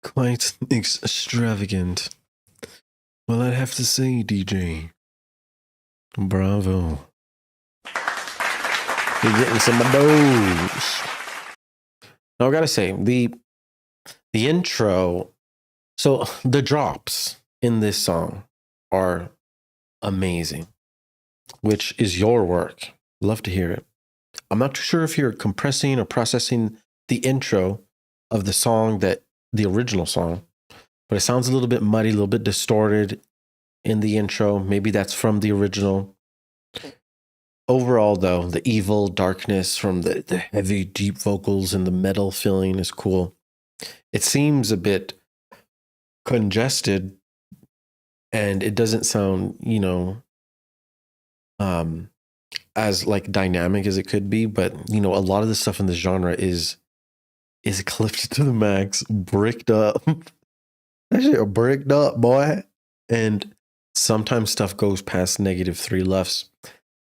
quite extravagant. Well, I'd have to say, DJ, bravo. You're getting some of those. Now, I gotta say, the intro, so the drops in this song are amazing, which is your work. Love to hear it. I'm not too sure if you're compressing or processing the intro of the song, the original song, but it sounds a little bit muddy, a little bit distorted in the intro. Maybe that's from the original. Overall, though, the evil darkness from the heavy, deep vocals and the metal feeling is cool. It seems a bit congested, and it doesn't sound, as like dynamic as it could be. But a lot of the stuff in this genre is clipped to the max, bricked up. That shit bricked up, boy. And sometimes stuff goes past -3 LUFS.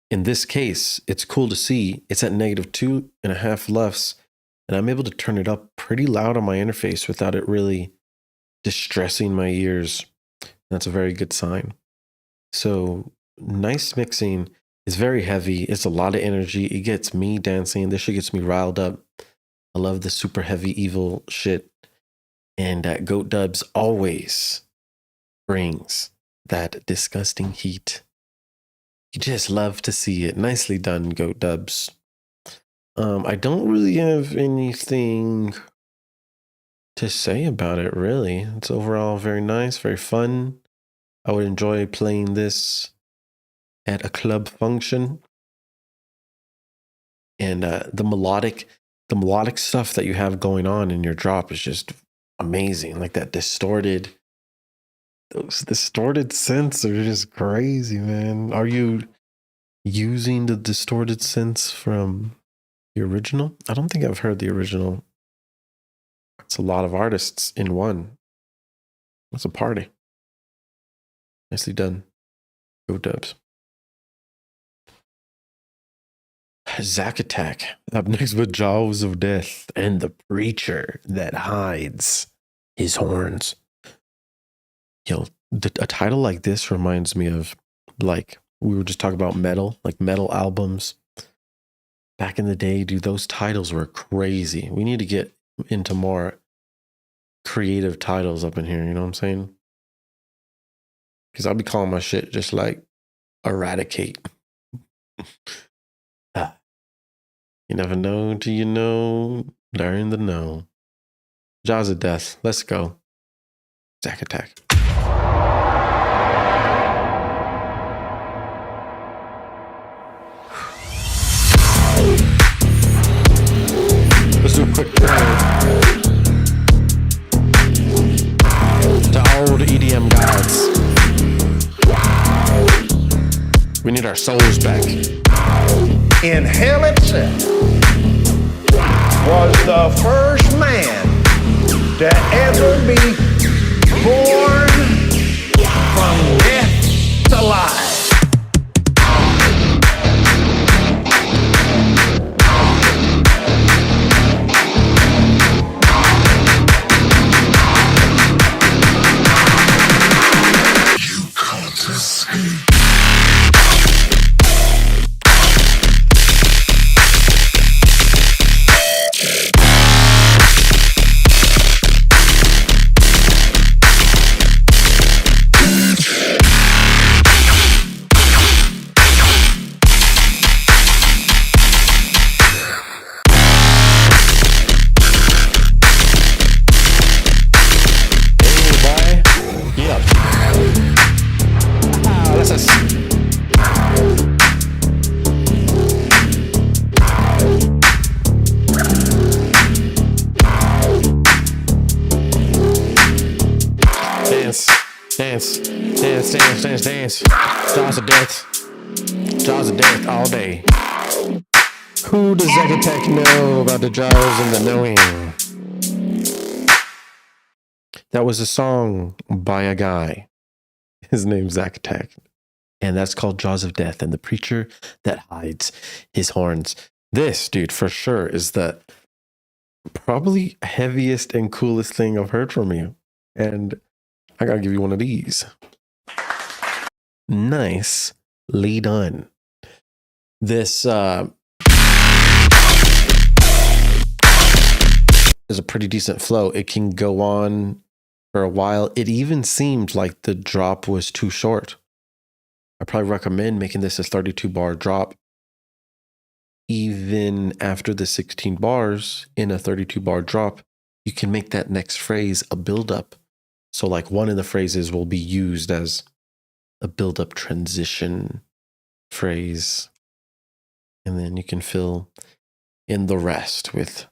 In this case, it's cool to see it's at -2.5 LUFS, and I'm able to turn it up pretty loud on my interface without it really distressing my ears. That's a very good sign. So nice mixing. It's very heavy. It's a lot of energy. It gets me dancing. This shit gets me riled up. I love the super heavy evil shit. And Goat Dubs always brings that disgusting heat. You just love to see it. Nicely done, Goat Dubs. I don't really have anything to say about it, really. It's overall very nice, very fun. I would enjoy playing this at a club function. And the melodic stuff that you have going on in your drop is just amazing. Like those distorted synths are just crazy, man. Are you using the distorted synths from the original? I don't think I've heard the original. It's a lot of artists in one. It's a party. Nicely done. Go Dubs. Zack Attack up next with Jaws of Death and the Preacher that hides his horns. Yo, a title like this reminds me of, like, we were just talking about metal, like metal albums. Back in the day, dude, those titles were crazy. We need to get into more creative titles up in here, you know what I'm saying? Because I'll be calling my shit just like Eradicate. You never know till you know. Learn to know. Jaws of Death. Let's go. Zack Attack. Let's do a quick prayer to all the EDM gods. We need our souls back. In hell itself was the first man to ever be born from death to life. Dance. Jaws of Death. Jaws of Death all day. Who does Zack Attack know about the jaws and the knowing? That was a song by a guy. His name's Zack Attack. And that's called Jaws of Death and the Preacher that hides his horns. This, dude, for sure is the probably heaviest and coolest thing I've heard from you. And I gotta give you one of these. Nicely done. This is a pretty decent flow. It can go on for a while. It even seemed like the drop was too short. I probably recommend making this a 32 bar drop. Even after the 16 bars in a 32 bar drop, you can make that next phrase a build-up. So like one of the phrases will be used as a build-up transition phrase. And then you can fill in the rest with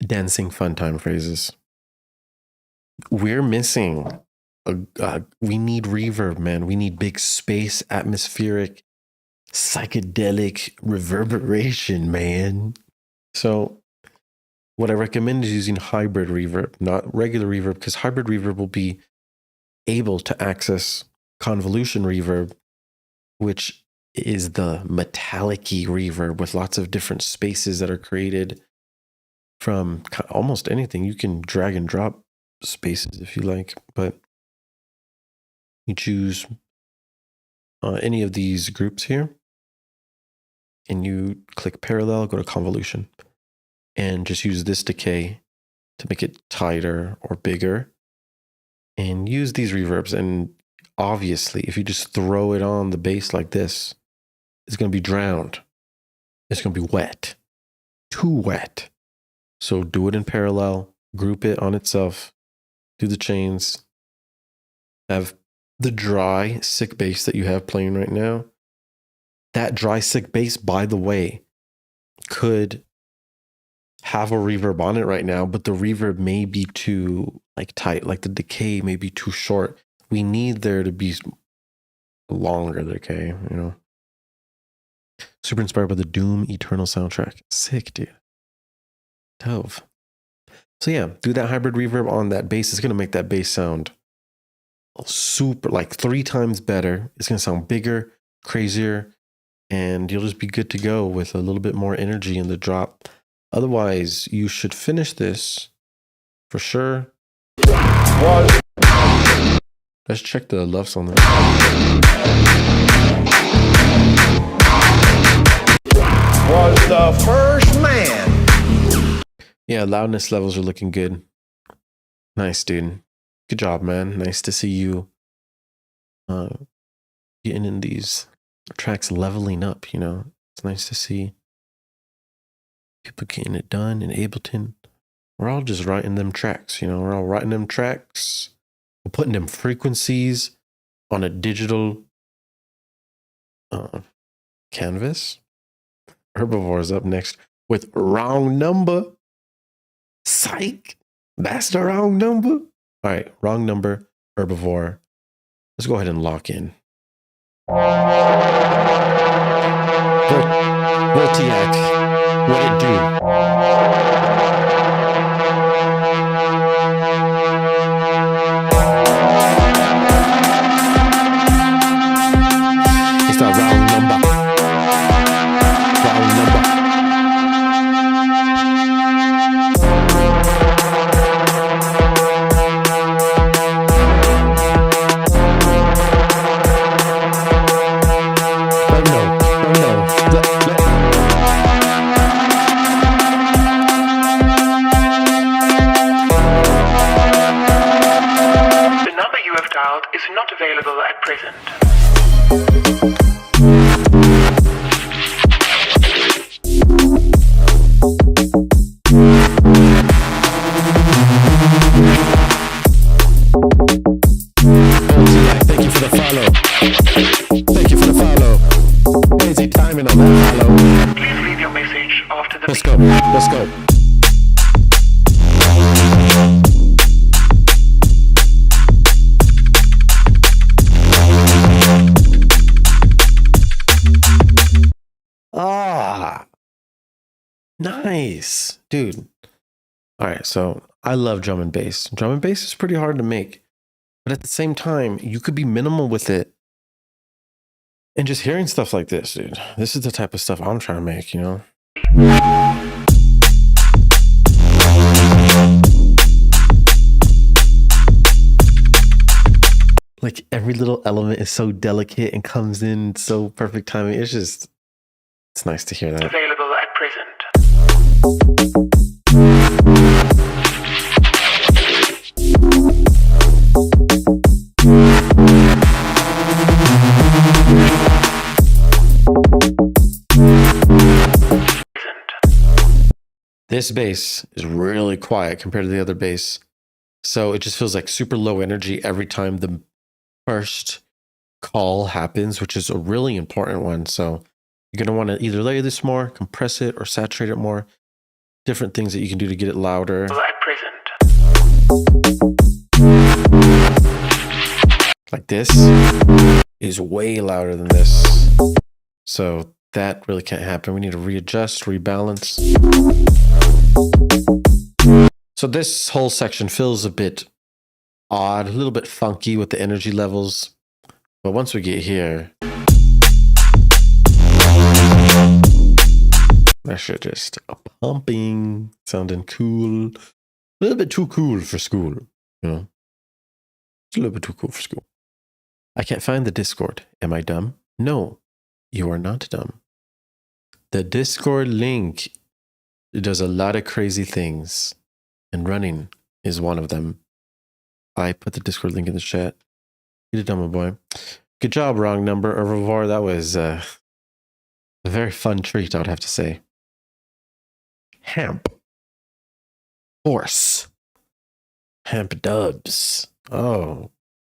dancing fun time phrases. We're missing, we need reverb, man. We need big space, atmospheric, psychedelic reverberation, man. So what I recommend is using hybrid reverb, not regular reverb, because hybrid reverb will be able to access convolution reverb, which is the metallic-y reverb with lots of different spaces that are created from almost anything. You can drag and drop spaces if you like, but you choose any of these groups here and you click parallel, go to convolution, and just use this decay to make it tighter or bigger, and use these reverbs. And obviously, if you just throw it on the bass like this, it's going to be drowned. It's going to be wet, too wet. So do it in parallel, group it on itself, do the chains, have the dry, sick bass that you have playing right now. That dry, sick bass, by the way, could have a reverb on it right now, but the reverb may be too tight, like the decay may be too short. We need there to be longer decay, you know. Super inspired by the Doom Eternal soundtrack. Sick, dude. Dove. So yeah, do that hybrid reverb on that bass. It's going to make that bass sound super, like 3 times better. It's going to sound bigger, crazier, and you'll just be good to go with a little bit more energy in the drop. Otherwise, you should finish this for sure. Let's check the lefts on that. Was the first man. Yeah, loudness levels are looking good. Nice, dude. Good job, man. Nice to see you getting in these tracks, leveling up, you know. It's nice to see people getting it done in Ableton. We're all just writing them tracks, you know. We're all writing them tracks. We're putting them frequencies on a digital canvas. Herbivore is up next with Wrong Number. Psych. That's the wrong number. All right, Wrong Number, Herbivore. Let's go ahead and lock in. Voltiac, what it do? It's the wrong number. Wrong number. Is not available at present. Thank you for the follow. Thank you for the follow. Crazy timing on that follow. Please leave your message after the Let's go. Let's go. Nice, dude. All right, so I love drum and bass. Drum and bass is pretty hard to make, but at the same time, you could be minimal with it. And just hearing stuff like this, dude, this is the type of stuff I'm trying to make, you know? every little element is so delicate and comes in so perfect timing. It's nice to hear that. Available at present. This bass is really quiet compared to the other bass. So it just feels like super low energy every time the first call happens, which is a really important one. So you're going to want to either layer this more, compress it, or saturate it more. Different things that you can do to get it louder. At present. Like this is way louder than this. So that really can't happen. We need to readjust, rebalance. So this whole section feels a bit odd, a little bit funky with the energy levels. But once we get here, that shit just pumping, sounding cool. A little bit too cool for school, you know? It's a little bit too cool for school. I can't find the Discord. Am I dumb? No, you are not dumb. The Discord link does a lot of crazy things, and running is one of them. I put the Discord link in the chat. You did dumb, boy. Good job, wrong number. Au revoir. That was a very fun treat, I would have to say. Hemp. Force. Hemp dubs. Oh,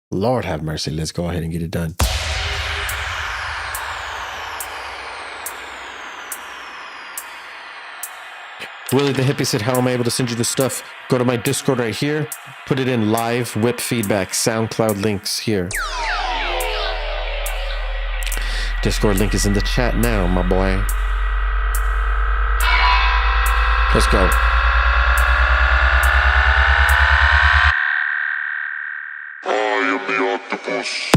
Lord have mercy. Let's go ahead and get it done. Willie the Hippie said, how am I able to send you the stuff? Go to my Discord right here. Put it in live WIP feedback. SoundCloud links here. Discord link is in the chat now, my boy. Let's go. I am the octopus.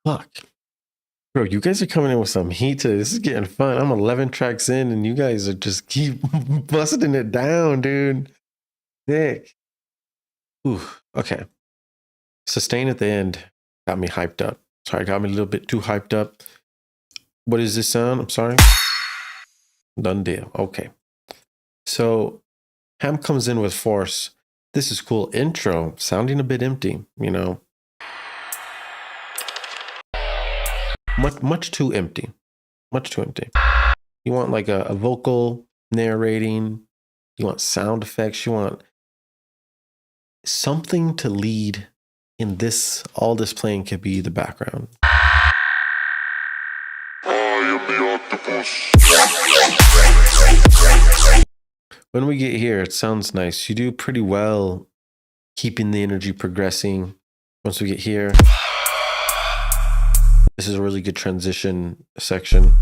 Fuck. Bro, you guys are coming in with some heat today. This is getting fun. I'm 11 tracks in and you guys are just keep busting it down, dude. Thick. Ooh, okay. Sustain at the end got me hyped up. Sorry, got me a little bit too hyped up. What is this sound? I'm sorry. Done deal. Okay. So Ham comes in with force. This is cool. Intro sounding a bit empty, you know. Much too empty. Much too empty. You want like a vocal narrating. You want sound effects. You want something to lead in this. All this playing could be the background. I am the octopus. When we get here, it sounds nice. You do pretty well keeping the energy progressing. Once we get here, this is a really good transition section.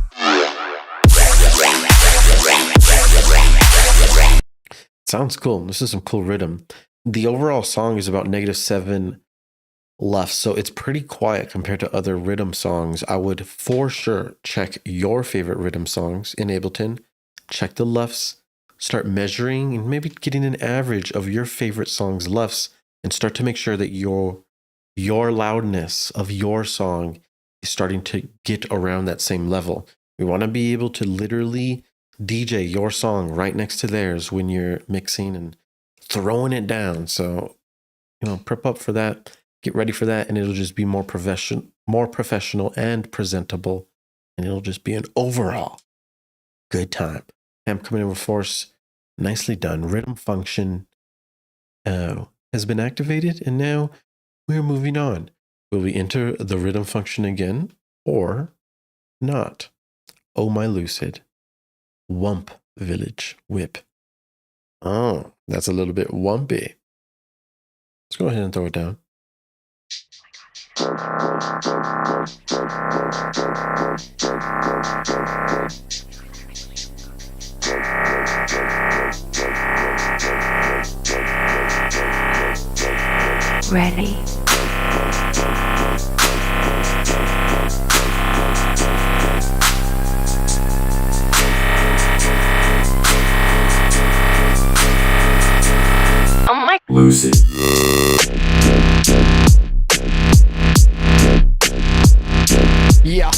Sounds cool. This is some cool rhythm. The overall song is about -7 left, so it's pretty quiet compared to other rhythm songs. I would for sure check your favorite rhythm songs in Ableton, check the LUFS, start measuring and maybe getting an average of your favorite songs' LUFS, and start to make sure that your loudness of your song is starting to get around that same level. We want to be able to literally DJ your song right next to theirs when you're mixing and throwing it down. So, you know, prep up for that. Get ready for that, and it'll just be more professional and presentable, and it'll just be an overall good time. I'm coming in with force. Nicely done. Rhythm function has been activated, and now we're moving on. Will we enter the rhythm function again or not? Oh, my lucid. Wump Village WIP. Oh, that's a little bit wumpy. Let's go ahead and throw it down. Ready. Oh my. Lucid. Yeah.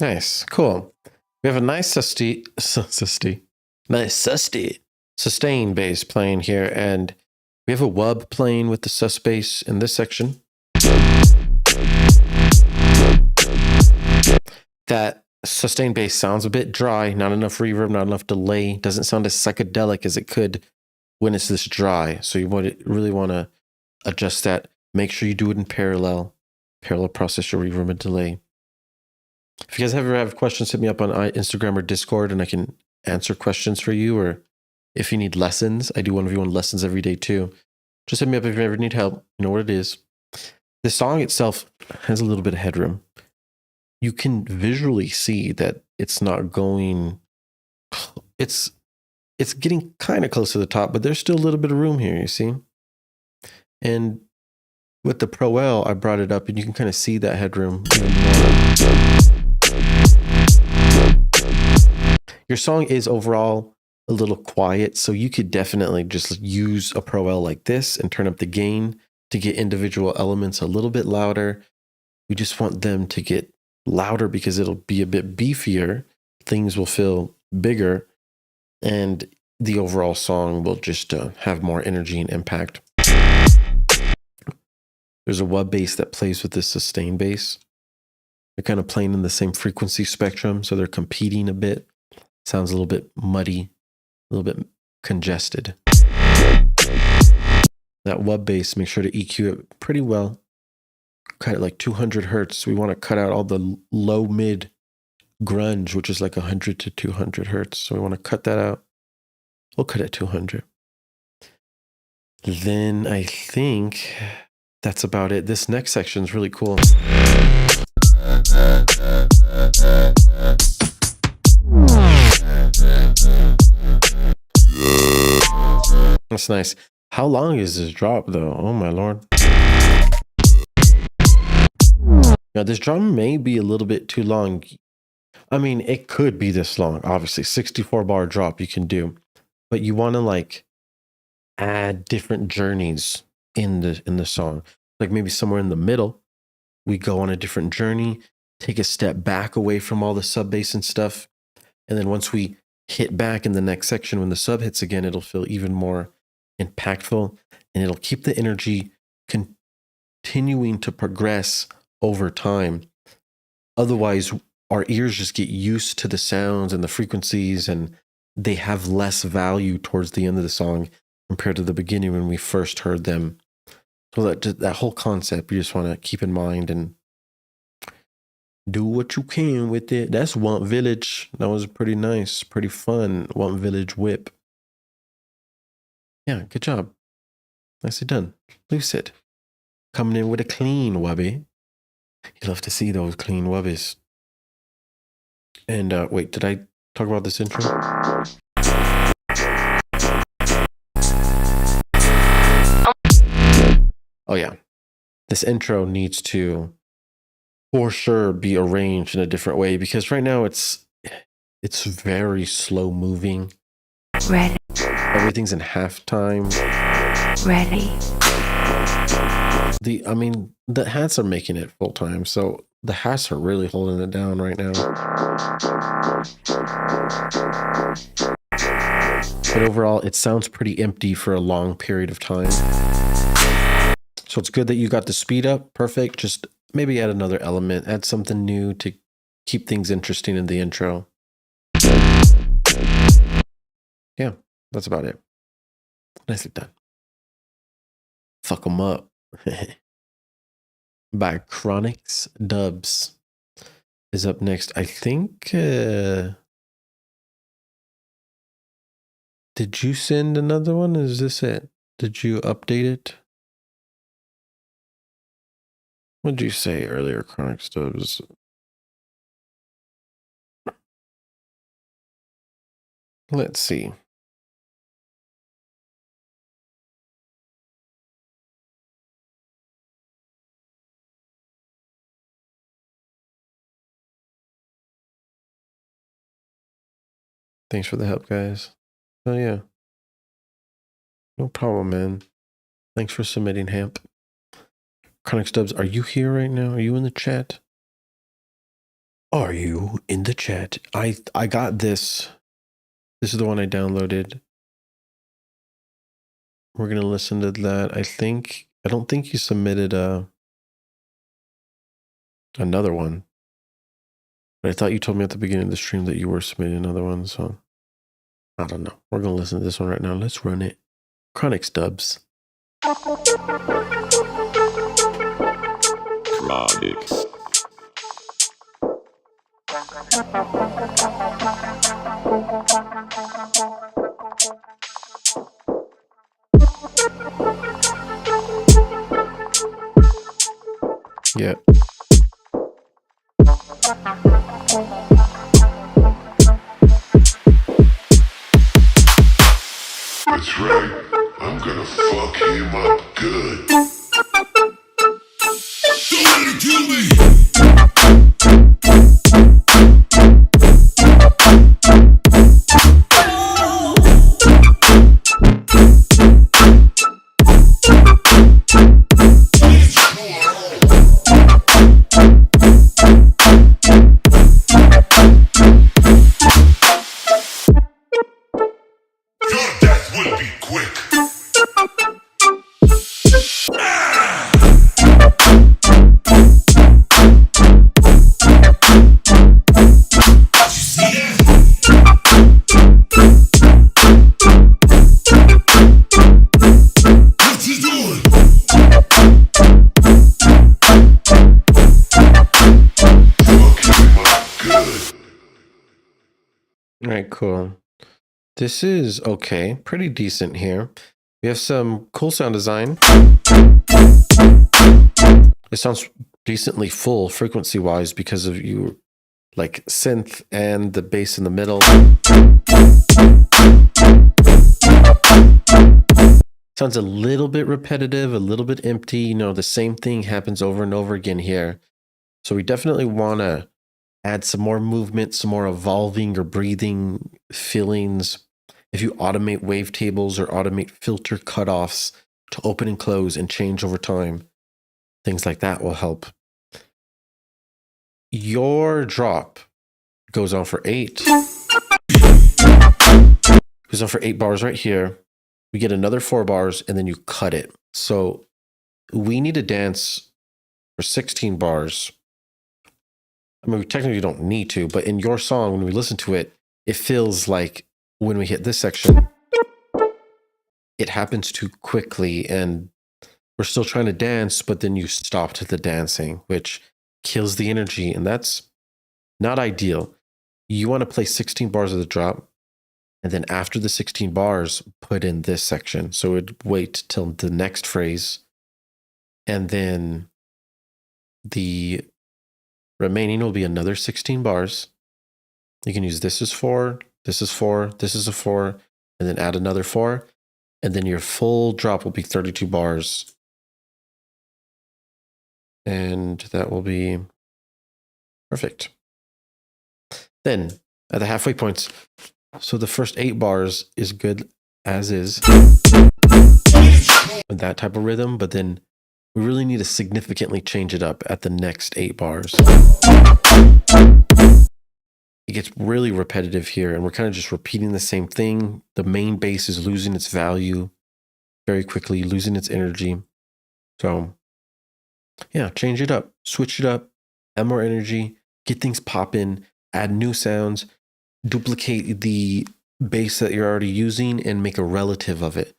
Nice, cool. We have a nice sustain bass playing here, and we have a wub playing with the sus bass in this section. That sustained bass sounds a bit dry, not enough reverb, not enough delay. Doesn't sound as psychedelic as it could when it's this dry. So you really want to adjust that. Make sure you do it in parallel process your reverb and delay. If you guys ever have questions, hit me up on Instagram or Discord, and I can answer questions for you. Or if you need lessons, I do 1v1 lessons every day too. Just hit me up if you ever need help. You know what it is. The song itself has a little bit of headroom. You can visually see that it's not going. It's getting kind of close to the top, but there's still a little bit of room here. You see, and with the Pro L, I brought it up, and you can kind of see that headroom even more. Your song is overall a little quiet, so you could definitely just use a Pro L like this and turn up the gain to get individual elements a little bit louder. We just want them to get louder because it'll be a bit beefier. Things will feel bigger, and the overall song will just have more energy and impact. There's a wub bass that plays with this sustain bass. They're kind of playing in the same frequency spectrum, so they're competing a bit. Sounds a little bit muddy, a little bit congested. That wub bass, make sure to EQ it pretty well. Cut it like 200 hertz. We want to cut out all the low mid grunge, which is like 100 to 200 hertz. So we want to cut that out. We'll cut it 200. Then I think that's about it. This next section is really cool. That's nice. How long is this drop though? Oh my lord. Now, this drum may be a little bit too long. I mean, it could be this long. Obviously, 64 bar drop you can do, but you want to like add different journeys in the song. Like maybe somewhere in the middle, we go on a different journey, take a step back away from all the sub bass and stuff, and then once we hit back in the next section, when the sub hits again, it'll feel even more impactful, and it'll keep the energy continuing to progress over time. Otherwise, our ears just get used to the sounds and the frequencies, and they have less value towards the end of the song compared to the beginning when we first heard them. So that whole concept, you just want to keep in mind and do what you can with it. That's WAMP Village. That was pretty nice, pretty fun. WAMP Village WIP. Yeah, good job. Nicely done. Lucid. Coming in with a clean wubby. You love to see those clean wubbies. And wait, did I talk about this intro? Oh yeah. This intro needs to for sure be arranged in a different way, because right now it's very slow moving. Ready. Everything's in halftime. Ready. The hats are making it full time, so the hats are really holding it down right now. But overall, it sounds pretty empty for a long period of time. So it's good that you got the speed up. Perfect. Just maybe add another element, add something new to keep things interesting in the intro. Yeah, that's about it. Nicely done. Fuck 'em up. By Chronix Dubs is up next. I think did you send another one? Is this it? Did you update it? What did you say earlier, Chronix Dubs? Let's see. Thanks for the help, guys. Oh, yeah. No problem, man. Thanks for submitting, Hamp. Chronix Dubs, are you here right now? Are you in the chat? Are you in the chat? I got this. This is the one I downloaded. We're going to listen to that. I don't think you submitted another one. But I thought you told me at the beginning of the stream that you were submitting another one, so I don't know. We're going to listen to this one right now. Let's run it. Chronix Dubs. Chronix. Yeah. That's right. I'm gonna fuck him up good. Don't let him kill me. Your death will be quick. What's he doing? Fuck him up good. All right, cool. This is okay. Pretty decent here. We have some cool sound design. It sounds decently full frequency-wise because of you, like synth and the bass in the middle. Sounds a little bit repetitive, a little bit empty. You know, the same thing happens over and over again here. So we definitely want to add some more movement, some more evolving or breathing feelings. If you automate wavetables or automate filter cutoffs to open and close and change over time, things like that will help. Your drop goes on for 8. Goes on for 8 bars right here. We get another 4 bars and then you cut it. So we need to dance for 16 bars. I mean, we technically don't need to, but in your song, when we listen to it, it feels like when we hit this section, it happens too quickly and we're still trying to dance, but then you stopped the dancing, which kills the energy. And that's not ideal. You want to play 16 bars of the drop. And then after the 16 bars, put in this section. So it'd wait till the next phrase. And then the remaining will be another 16 bars. You can use this is 4, this is 4, this is a 4, and then add another 4. And then your full drop will be 32 bars. And that will be perfect. Then at the halfway points, so the first 8 bars is good as is with that type of rhythm, but then we really need to significantly change it up at the next 8 bars. It gets really repetitive here, and we're kind of just repeating the same thing. The main bass is losing its value very quickly, losing its energy. So yeah, change it up, switch it up, add more energy, get things popping, add new sounds, duplicate the bass that you're already using and make a relative of it.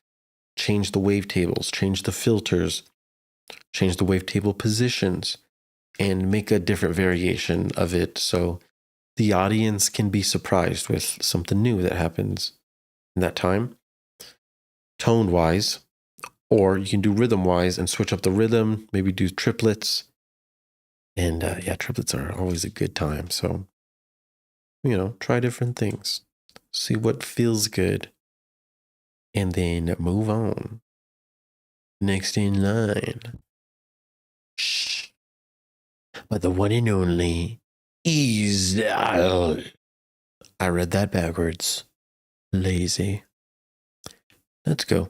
Change the wavetables, change the filters, change the wavetable positions, and make a different variation of it so the audience can be surprised with something new that happens in that time, tone-wise, or you can do rhythm-wise and switch up the rhythm, maybe do triplets. And yeah, triplets are always a good time. So, you know, try different things. See what feels good. And then move on. Next in line. Shh. But the one and only is... I read that backwards. Lazy. Let's go.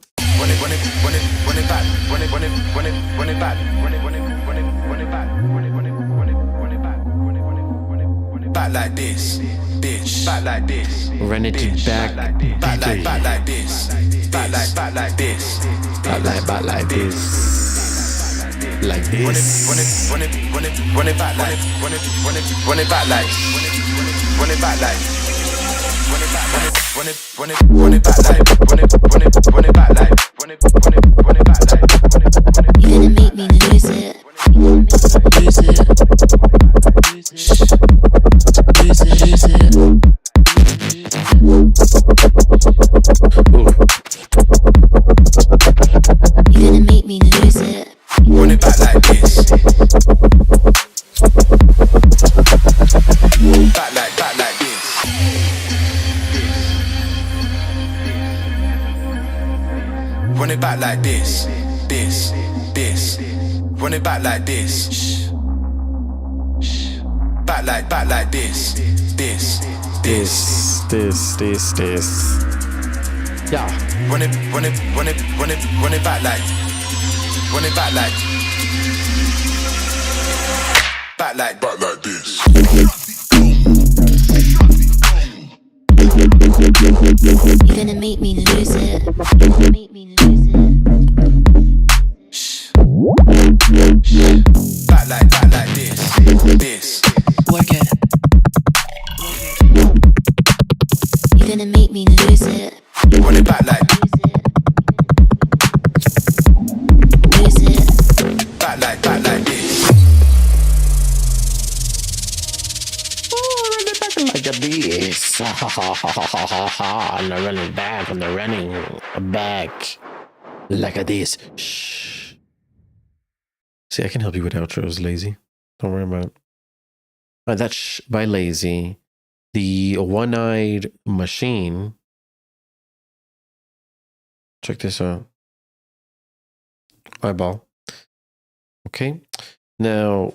Back like this, back like this. Run it back, back like this, back like this, back like this, like this. Run it back like, run it back like, run it back like, run it back like, run it back like, run it back like. You're gonna make me lose it. Lose it. Lose it. Lose it. You're gonna make me lose it. Run it back like this. Back like this. Run it back like this. Run it back like this. Back like this. Yeah. Run it back like. Run it back like. Back like this. You're gonna make me lose it. You're gonna make me lose it. Back like this. Work it. You're gonna make me lose it. Run it back like. Lose it. Back like this. Like a beast. And they're running back and they're running back like a this. Shh. See, I can help you with outros, Lazy. Don't worry about it. That's by Lazy. The one-eyed machine. Check this out. Eyeball. Okay. Now,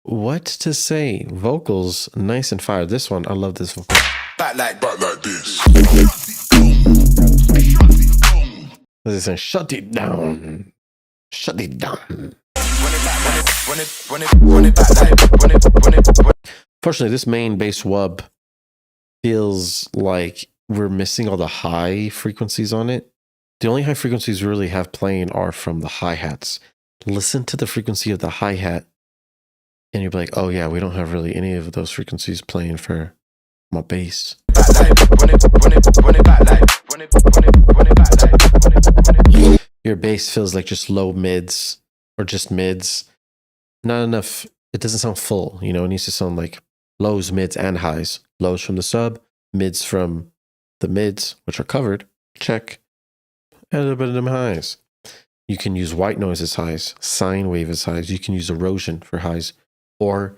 What to say? Vocals, nice and fire. This one, I love this vocal. Back like this. What is it saying? Shut it down. Shut it down. Fortunately, this main bass wub feels like we're missing all the high frequencies on it. The only high frequencies we really have playing are from the hi-hats. Listen to the frequency of the hi-hat, and you'll be like, oh yeah, we don't have really any of those frequencies playing for my bass. Your bass feels like just low mids or just mids. Not enough. It doesn't sound full, you know, it needs to sound like lows, mids, and highs. Lows from the sub, mids from the mids, which are covered. Check. And a little bit of them highs. You can use white noise as highs, sine wave as highs. You can use erosion for highs, or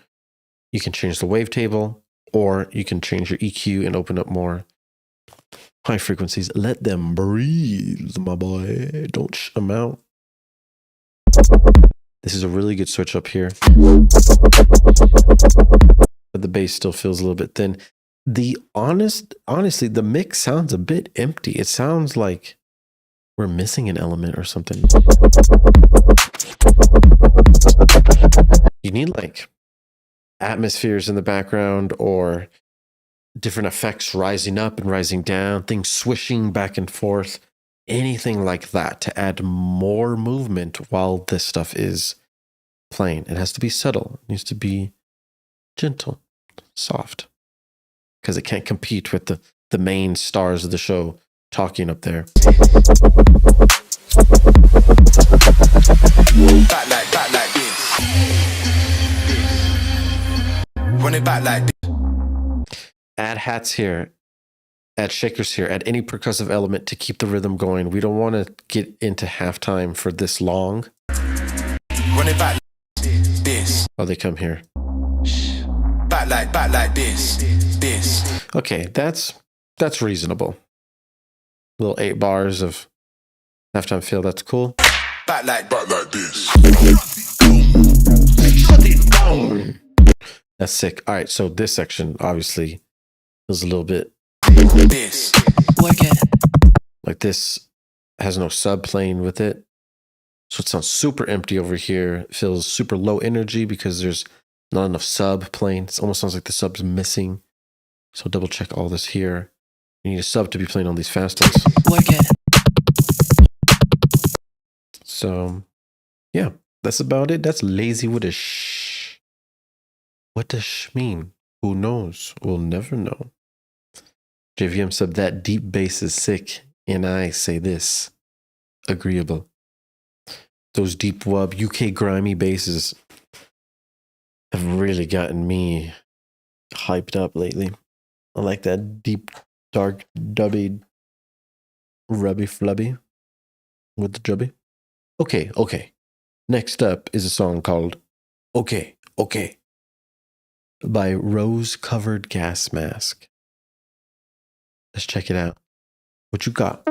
you can change the wavetable, or you can change your EQ and open up more high frequencies. Let them breathe, my boy. Don't shut them out. This is a really good switch up here. But the bass still feels a little bit thin. Honestly, the mix sounds a bit empty. It sounds like we're missing an element or something. You need like atmospheres in the background or different effects rising up and rising down, things swishing back and forth, anything like that to add more movement while this stuff is playing. It has to be subtle. It needs to be gentle, soft, because it can't compete with the main stars of the show talking up there. back like this. Run it back like this. Add hats here, add shakers here, add any percussive element to keep the rhythm going. We don't want to get into halftime for this long. Run it back like this. Oh, they come here. Back like this. Okay, that's reasonable. Little 8 bars of halftime feel, that's cool. Back like this. Shut it down. That's sick. All right, so this section obviously feels a little bit This. Work it. like this has no sub playing with it. So it sounds super empty over here. It feels super low energy because there's not enough sub playing. It almost sounds like the sub's missing. So double check all this here. You need a sub to be playing on these fast ones. Work it. So, yeah, that's about it. That's lazy with a shh. What does shh mean? Who knows? We'll never know. JVM sub, that deep bass is sick. And I say this, agreeable. Those deep wub UK grimy basses have really gotten me hyped up lately. I like that deep, dark, dubby, rubby flubby with the jubby. Okay. Next up is a song called Okay by Rose Covered Gas Mask. Let's check it out. What you got?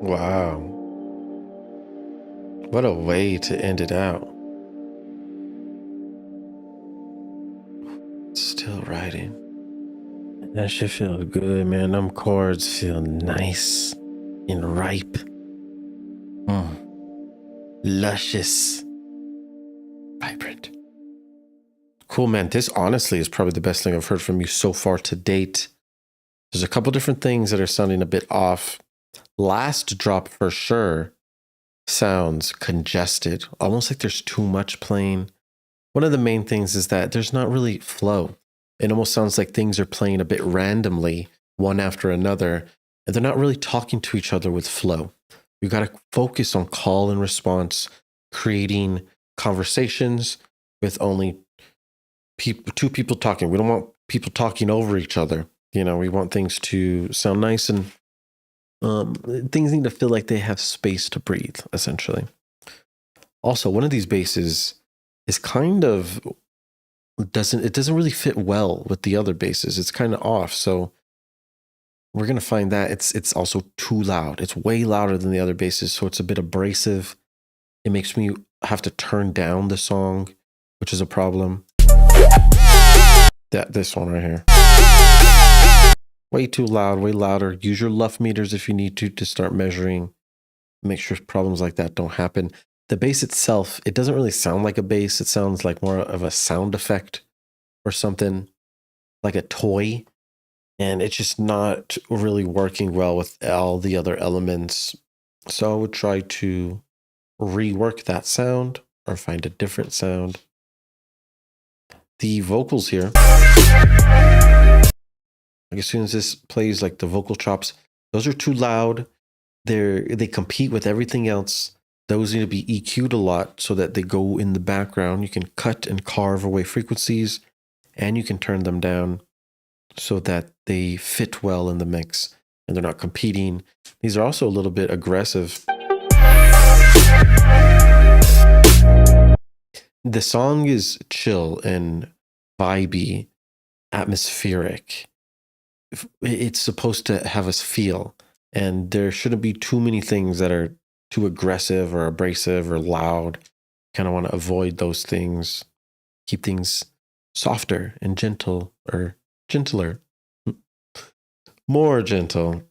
Wow. What a way to end it out. Still writing. That shit feels good, man. Them chords feel nice and ripe. Luscious. Vibrant. Cool, man. This honestly is probably the best thing I've heard from you so far to date. There's a couple different things that are sounding a bit off. Last drop for sure sounds congested, almost like there's too much playing. One of the main things is that there's not really flow. It almost sounds like things are playing a bit randomly, one after another, and they're not really talking to each other with flow. You got to focus on call and response, creating conversations with only two people talking. We don't want people talking over each other. You know, we want things to sound nice, and things need to feel like they have space to breathe, essentially. Also, one of these basses is kind of doesn't really fit well with the other basses. It's kind of off. So we're gonna find that it's also too loud. It's way louder than the other basses, so it's a bit abrasive. It makes me have to turn down the song, which is a problem. This one right here. Way too loud, way louder. Use your luff meters if you need to start measuring. Make sure problems like that don't happen. The bass itself, it doesn't really sound like a bass. It sounds like more of a sound effect or something, like a toy. And it's just not really working well with all the other elements. So I would try to rework that sound or find a different sound. The vocals here, like as soon as this plays, like the vocal chops, those are too loud. They compete with everything else. Those need to be EQ'd a lot so that they go in the background. You can cut and carve away frequencies, and you can turn them down so that they fit well in the mix and they're not competing. These are also a little bit aggressive. The song is chill and vibey, atmospheric. It's supposed to have us feel, and there shouldn't be too many things that are too aggressive or abrasive or loud. Kind of want to avoid those things. Keep things softer and gentle, or gentler. More gentle.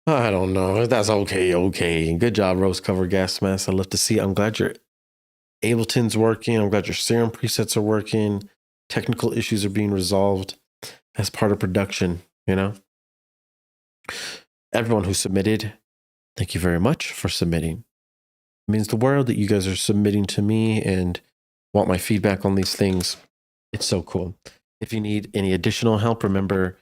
I don't know. That's okay. Good job, Rose Cover Gas Mask. I love to see it. I'm glad your Ableton's working. I'm glad your Serum presets are working. Technical issues are being resolved as part of production, you know? Everyone who submitted, thank you very much for submitting. It means the world that you guys are submitting to me and want my feedback on these things. It's so cool. If you need any additional help, remember,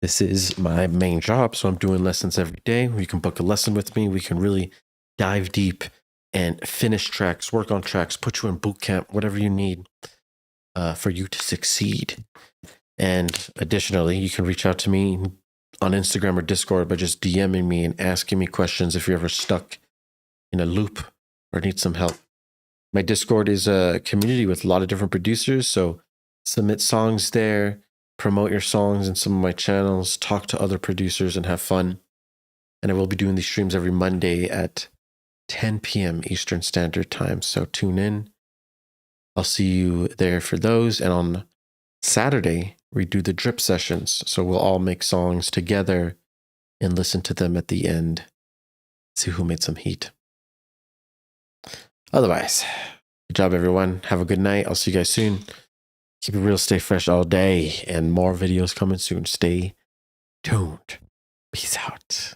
this is my main job, so I'm doing lessons every day. You can book a lesson with me. We can really dive deep and finish tracks, work on tracks, put you in boot camp, whatever you need for you to succeed. And additionally, you can reach out to me on Instagram or Discord by just DMing me and asking me questions if you're ever stuck in a loop or need some help. My Discord is a community with a lot of different producers, so submit songs there, promote your songs in some of my channels, talk to other producers, and have fun. And I will be doing these streams every Monday at 10 p.m. Eastern Standard Time, so tune in. I'll see you there for those. And on Saturday, we do the drip sessions, so we'll all make songs together and listen to them at the end. See who made some heat. Otherwise, good job, everyone. Have a good night. I'll see you guys soon. Keep it real, stay fresh all day, and more videos coming soon. Stay tuned. Peace out.